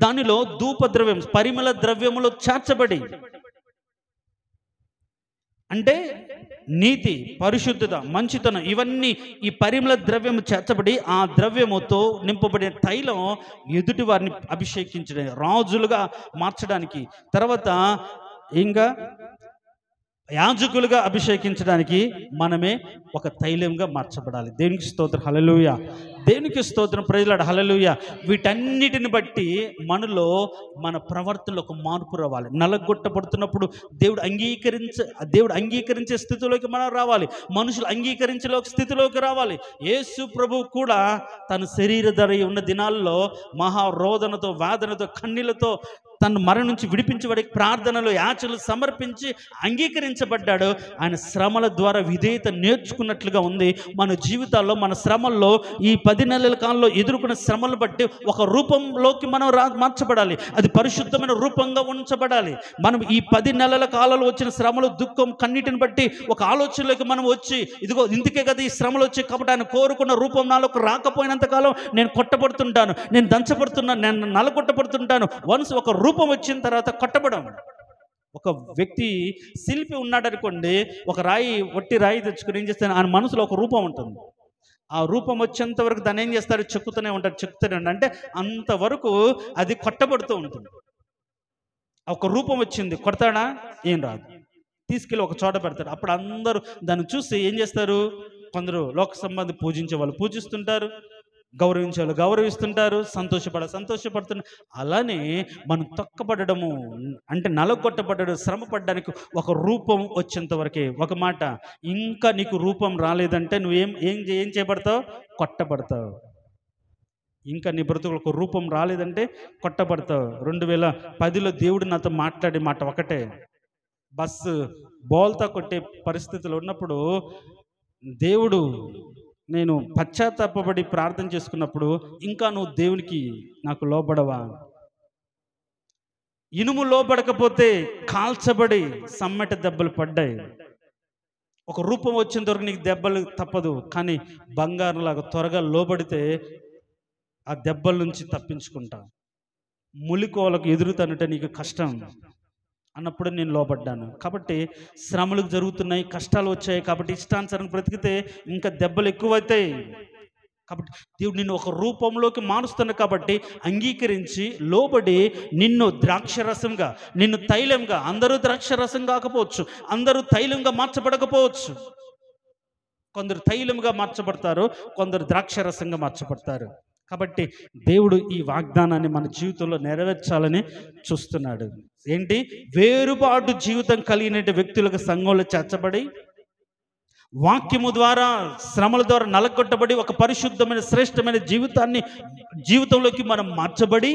దానిలో ధూపద్రవ్యం, పరిమళ ద్రవ్యములో చేర్చబడి, అంటే నీతి, పరిశుద్ధత, మంచితనం, ఇవన్నీ ఈ పరిమళ ద్రవ్యము చేర్చబడి ఆ ద్రవ్యముతో నింపబడిన తైలం ఎదుటి వారిని అభిషేకించడానికి, రాజులుగా మార్చడానికి, తర్వాత ఇంకా యాజకులుగా అభిషేకించడానికి మనమే ఒక తైలంగా మార్చబడాలి. దేనికి స్తోత్రం, హల్లెలూయా. దేవునికి స్తోత్రం, ప్రైజ్లార్డ్, హల్లెలూయా. వీటన్నిటిని బట్టి మనలో మన ప్రవర్తనలో ఒక మార్పు రావాలి. నలగొట్టబడుతున్నప్పుడు దేవుడు అంగీకరించే స్థితిలోకి మనం రావాలి, మనుషులు అంగీకరించే స్థితిలోకి రావాలి. యేసు ప్రభువు కూడా తన శరీరధర ఉన్న దినాల్లో మహారోదనతో, వేదనతో, కన్నీళ్లతో తను మరణం నుంచి విడిపించబడి ప్రార్థనలు, యాచనలు సమర్పించి అంగీకరించబడ్డాడు. ఆయన శ్రమల ద్వారా విధేయత నేర్చుకున్నట్లుగా ఉంది. మన జీవితాల్లో, మన శ్రమల్లో, ఈ 10 నెలల కాలంలో ఎదుర్కొన్న శ్రమలను బట్టి ఒక రూపంలోకి మనం మార్చబడాలి. అది పరిశుద్ధమైన రూపంగా ఉంచబడాలి. మనం ఈ 10 నెలల కాలంలో వచ్చిన శ్రమలు, దుఃఖం, కన్నీటిని బట్టి ఒక ఆలోచనలోకి మనం వచ్చి, ఇదిగో ఇందుకే కదా ఈ శ్రమలు వచ్చి, కాబట్టి ఆయన కోరుకున్న రూపం నాలోకి రాకపోయినంత కాలం నేను కొట్టబడుతుంటాను, నేను దంచబడుతున్నాను, నేను నలగొట్టబడుతుంటాను. వన్స్ ఒక రూపం వచ్చిన తర్వాత కొట్టబడం. ఒక వ్యక్తి శిల్పి ఉన్నాడు అనుకోండి, ఒక ఒట్టి రాయి తెచ్చుకుని ఏం చేస్తాను, ఆయన మనసులో ఒక రూపం ఉంటుంది. ఆ రూపం వచ్చేంత వరకు దాన్ని ఏం చేస్తారు, చెక్కుతూనే ఉంటారు. అంటే అంతవరకు అది కొట్టబడుతూ ఉంటుంది. ఒక రూపం వచ్చింది, కొడతాడా? ఏం రాదు. తీసుకెళ్ళి ఒక చోట పెడతాడు. అప్పుడు అందరూ దాన్ని చూసి ఏం చేస్తారు, కొందరు లోక సంబంధి పూజించే వాళ్ళు పూజిస్తుంటారు, గౌరవించే వాళ్ళు గౌరవిస్తుంటారు, సంతోషపడుతున్నారు. అలానే మనం తొక్కబడము అంటే నలగొట్టబడడం, శ్రమ పడడానికి ఒక రూపం వచ్చేంత వరకే. ఒక మాట, ఇంకా నీకు రూపం రాలేదంటే నువ్వు ఏం చేయబడతావు, కొట్టబడతావు. ఇంకా నీ బ్రతుకులకు ఒక రూపం రాలేదంటే కొట్టబడతావు. 2010లో దేవుడు నాతో మాట్లాడే మాట ఒకటే, బోల్తా కొట్టే పరిస్థితులు ఉన్నప్పుడు దేవుడు, నేను పశ్చాత్తాపపడి ప్రార్థన చేసుకున్నప్పుడు, ఇంకా నువ్వు దేవునికి నాకు లోబడవా? ఇనుము లోబడకపోతే కాల్చబడి సమ్మట దెబ్బలు పడ్డాయి. ఒక రూపం వచ్చేంత వరకు నీకు దెబ్బలు తప్పదు, కానీ బంగారంలాగా త్వరగా లోబడితే ఆ దెబ్బల నుంచి తప్పించుకుంటా. ములికోలకు ఎదురుతానంటే నీకు కష్టం అన్నప్పుడు నేను లోబడ్డాను. కాబట్టి శ్రమలు జరుగుతున్నాయి, కష్టాలు వచ్చాయి, కాబట్టి ఇష్టానుసారం బ్రతికితే ఇంకా దెబ్బలు ఎక్కువైతాయి. కాబట్టి దేవుడు నిన్ను ఒక రూపంలోకి మారుస్తున్నాడు. కాబట్టి అంగీకరించి లోబడి నిన్ను ద్రాక్షరసంగా, నిన్ను తైలంగా, అందరూ ద్రాక్షరసం కాకపోవచ్చు, అందరూ తైలంగా మార్చబడకపోవచ్చు. కొందరు తైలంగా మార్చబడతారు, కొందరు ద్రాక్షరసంగా మార్చబడతారు. కాబట్టి దేవుడు ఈ వాగ్దానాన్ని మన జీవితంలో నెరవేర్చాలని చూస్తున్నాడు. ఏంటి? వేరుబాటు జీవితం కలిగిన వ్యక్తులకు సంఘంలో చేర్చబడి, వాక్యము ద్వారా, శ్రమల ద్వారా నలగొట్టబడి, ఒక పరిశుద్ధమైన శ్రేష్టమైన జీవితంలోకి మనం మార్చబడి,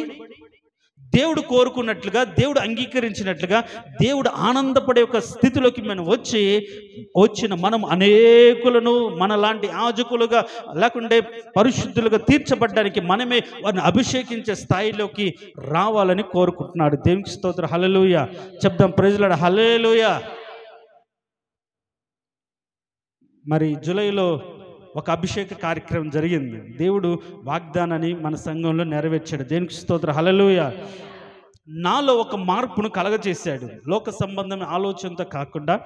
దేవుడు కోరుకున్నట్లుగా, దేవుడు అంగీకరించినట్లుగా, దేవుడు ఆనందపడే ఒక స్థితిలోకి మనం వచ్చిన మనం అనేకులను మనలాంటి యాజకులుగా లేకుంటే పరిశుద్ధులుగా తీర్చబడ్డానికి మనమే వారిని అభిషేకించే స్థాయిలోకి రావాలని కోరుకుంటున్నాడు. దేవునికి స్తోత్రం. హల్లెలూయా చెప్దాం. Praise lord. హల్లెలూయా. మరి జూలైలో ఒక అభిషేక కార్యక్రమం జరిగింది. దేవుడు వాగ్దానాన్ని మన సంఘంలో నెరవేర్చాడు. దేవునికి స్తోత్రం. హల్లెలూయా. నాలో ఒక మార్పును కలగజేశాడు. లోక సంబంధమైన ఆలోచనతో కాకుండా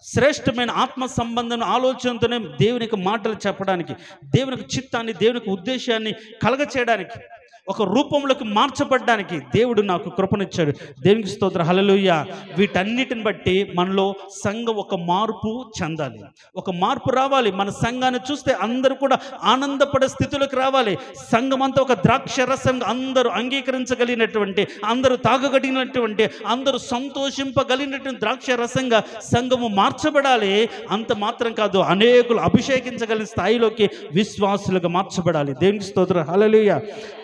శ్రేష్టమైన ఆత్మ సంబంధమైన ఆలోచనతోనే దేవునికి మాటలు చెప్పడానికి, దేవునికి చిత్తాన్ని, దేవునికి ఉద్దేశాన్ని కలగచేయడానికి, ఒక రూపంలోకి మార్చబడ్డానికి దేవుడు నాకు కృపనిచ్చాడు. దేవునికి స్తోత్రం. హల్లెలూయా. వీటన్నిటిని బట్టి మనలో సంఘం ఒక మార్పు చెందాలి, ఒక మార్పు రావాలి. మన సంఘాన్ని చూస్తే అందరూ కూడా ఆనందపడే స్థితిలోకి రావాలి. సంఘం అంతా ఒక ద్రాక్షరసంగా, అందరూ అంగీకరించగలిగినటువంటి, అందరూ తాగగలిగినటువంటి, అందరూ సంతోషింపగలిగినటువంటి ద్రాక్షరసంగా సంఘము మార్చబడాలి. అంత మాత్రం కాదు, అనేకులు అభిషేకించగలిగిన స్థాయిలోకి విశ్వాసులుగా మార్చబడాలి. దేవునికి స్తోత్రం. హల్లెలూయా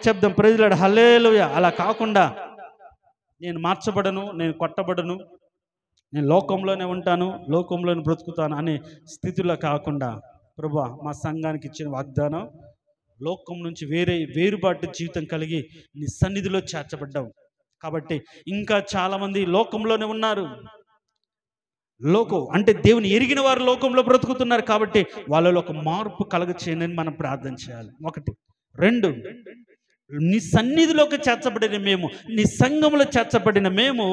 చెప్దాం. Praise lord. హల్లెలూయా. అలా కాకుండా నేను మార్చబడను, నేను కొట్టబడను, నేను లోకంలోనే ఉంటాను, లోకంలోనే బ్రతుకుతాను అనే స్థితిలో కాకుండా, ప్రభువా మా సంఘానికి ఇచ్చిన వాగ్దానం, లోకం నుంచి వేరుబాటు జీవితం కలిగి నీ సన్నిధిలో చేర్చబడ్డావు. కాబట్టి ఇంకా చాలామంది లోకంలోనే ఉన్నారు. లోకం అంటే దేవుని ఎరిగిన వారు లోకంలో బ్రతుకుతున్నారు. కాబట్టి వాళ్ళలో ఒక మార్పు కలగచేయని మనం ప్రార్థన చేయాలి. ఒకటి. రెండు, నీ సన్నిధిలోకి చేర్చబడిన మేము, నీ సంఘంలో చేర్చబడిన మేము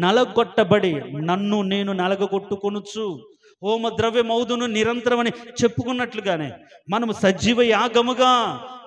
నలగొట్టబడి, నన్ను నేను నలగొట్టుకొనుచు హోమ ద్రవ్యమౌదును నిరంతరం అని చెప్పుకున్నట్లుగానే మనము సజీవ యాగముగా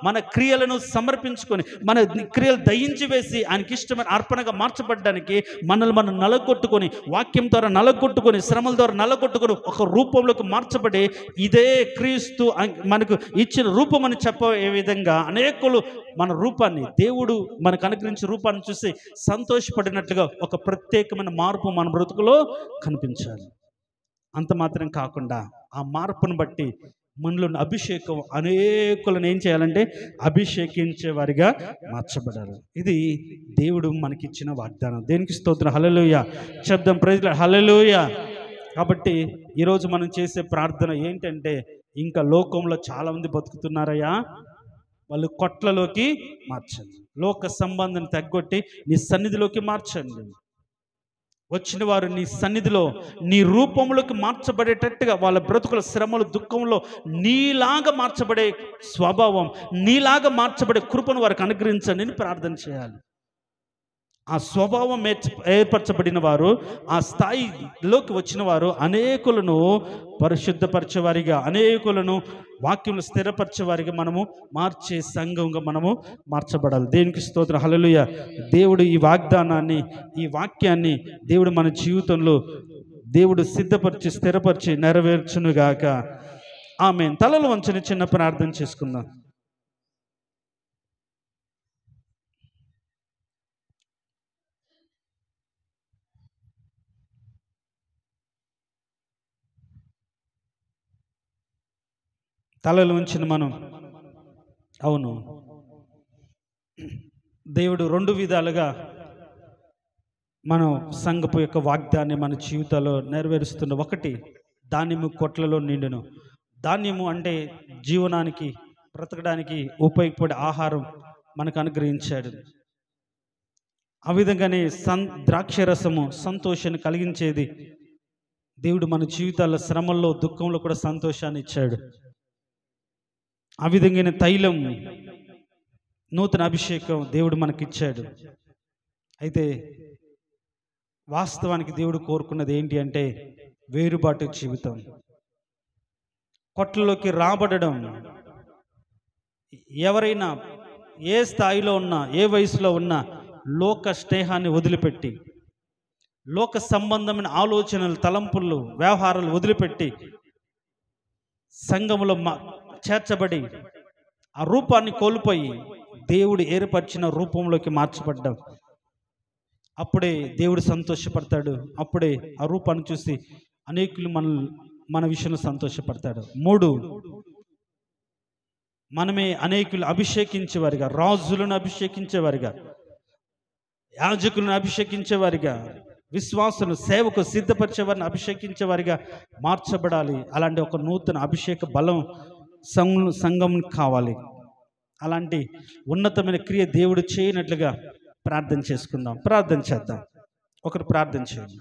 మన క్రియలను సమర్పించుకొని, మన క్రియలు దయించి వేసి ఆయనకి ఇష్టమైన అర్పణగా మార్చబడ్డానికి మనల్ని మనం నలగొట్టుకొని, వాక్యం ద్వారా నలగొట్టుకొని, శ్రమల ద్వారా నలగొట్టుకొని ఒక రూపంలోకి మార్చబడి, ఇదే క్రీస్తు మనకు ఇచ్చిన రూపం అని చెప్పే విధంగా అనేకులు మన రూపాన్ని, దేవుడు మనకు అనుగ్రహించిన రూపాన్ని చూసి సంతోషపడినట్లుగా ఒక ప్రత్యేకమైన మార్పు మన బ్రతుకులో కనిపించాలి. అంత మాత్రం కాకుండా ఆ మార్పును బట్టి మనలో అభిషేకం అనేకులను ఏం చేయాలంటే అభిషేకించే వారిగా మార్చబడాలి. ఇది దేవుడు మనకిచ్చిన వాగ్దానం. దేనికి స్తోత్రం. హల్లెలూయా చెప్దాం. Praise lord. హల్లెలూయా. కాబట్టి ఈరోజు మనం చేసే ప్రార్థన ఏంటంటే, ఇంకా లోకంలో చాలామంది బతుకుతున్నారయ్యా, వాళ్ళు కొట్లలోకి మార్చండి, లోక సంబంధం తగ్గొట్టి నీ సన్నిధిలోకి మార్చండి. వచ్చిన వారు నీ సన్నిధిలో నీ రూపంలోకి మార్చబడేటట్టుగా, వాళ్ళ బ్రతుకుల శ్రమలు దుఃఖంలో నీలాగా మార్చబడే స్వభావం, నీలాగా మార్చబడే కృపను వారికి అనుగ్రహించండి అని ప్రార్థన చేయాలి. ఆ స్వభావం ఏర్పరచబడిన వారు, ఆ స్థాయిలోకి వచ్చిన వారు అనేకులను పరిశుద్ధపరిచేవారిగా, అనేకులను వాక్యంలో స్థిరపరిచేవారిగా మనము మార్చే సంఘంగా మనము మార్చబడాలి. దేవునికి స్తోత్రం. హల్లెలూయా. దేవుడు ఈ వాగ్దానాన్ని, ఈ వాక్యాన్ని దేవుడు మన జీవితంలో దేవుడు సిద్ధపరిచి, స్థిరపరిచి నెరవేర్చునుగాక. ఆమేన్. తలలు వంచని చిన్న ప్రార్థన చేసుకుందాం. తలలు ఉంచిన మనం, అవును, దేవుడు రెండు విధాలుగా మనం సంఘపు యొక్క వాగ్దాన్ని మన జీవితాల్లో నెరవేరుస్తున్న ఒకటి, ధాన్యము కొట్లలో నిండును. ధాన్యము అంటే జీవనానికి, బ్రతకడానికి ఉపయోగపడే ఆహారం మనకు అనుగ్రహించాడు. ఆ విధంగానే ద్రాక్ష రసము సంతోషాన్ని కలిగించేది. దేవుడు మన జీవితాల్లో శ్రమల్లో, దుఃఖంలో కూడా సంతోషాన్ని ఇచ్చాడు. ఆ విధంగానే తైలం, నూతన అభిషేకం దేవుడు మనకిచ్చాడు. అయితే వాస్తవానికి దేవుడు కోరుకున్నది ఏంటి అంటే వేరుబాటు జీవితం. కొట్లలోకి రాబడడం, ఎవరైనా ఏ స్థాయిలో ఉన్నా, ఏ వయసులో ఉన్నా లోక స్నేహాన్ని వదిలిపెట్టి, లోక సంబంధమైన ఆలోచనలు, తలంపులు, వ్యవహారాలు వదిలిపెట్టి సంఘములో చేర్చబడి ఆ రూపాన్ని కోల్పోయి దేవుడు ఏర్పరిచిన రూపంలోకి మార్చబడ్డాం. అప్పుడే దేవుడు సంతోషపడతాడు. అప్పుడే ఆ రూపాన్ని చూసి అనేకులు మన విషయంలో సంతోషపడతాడు. 3, మనమే అనేకులు అభిషేకించేవారిగా, రాజులను అభిషేకించేవారిగా, యాజకులను అభిషేకించేవారిగా, విశ్వాసులను సేవకు సిద్ధపరిచేవారిని అభిషేకించేవారిగా మార్చబడాలి. అలాంటి ఒక నూతన అభిషేక బలం సంఘం కావాలి. అలాంటి ఉన్నతమైన క్రియ దేవుడు చేయనట్లుగా ప్రార్థన చేసుకుందాం. ప్రార్థన చేద్దాం. ఒకరు ప్రార్థన చేయండి.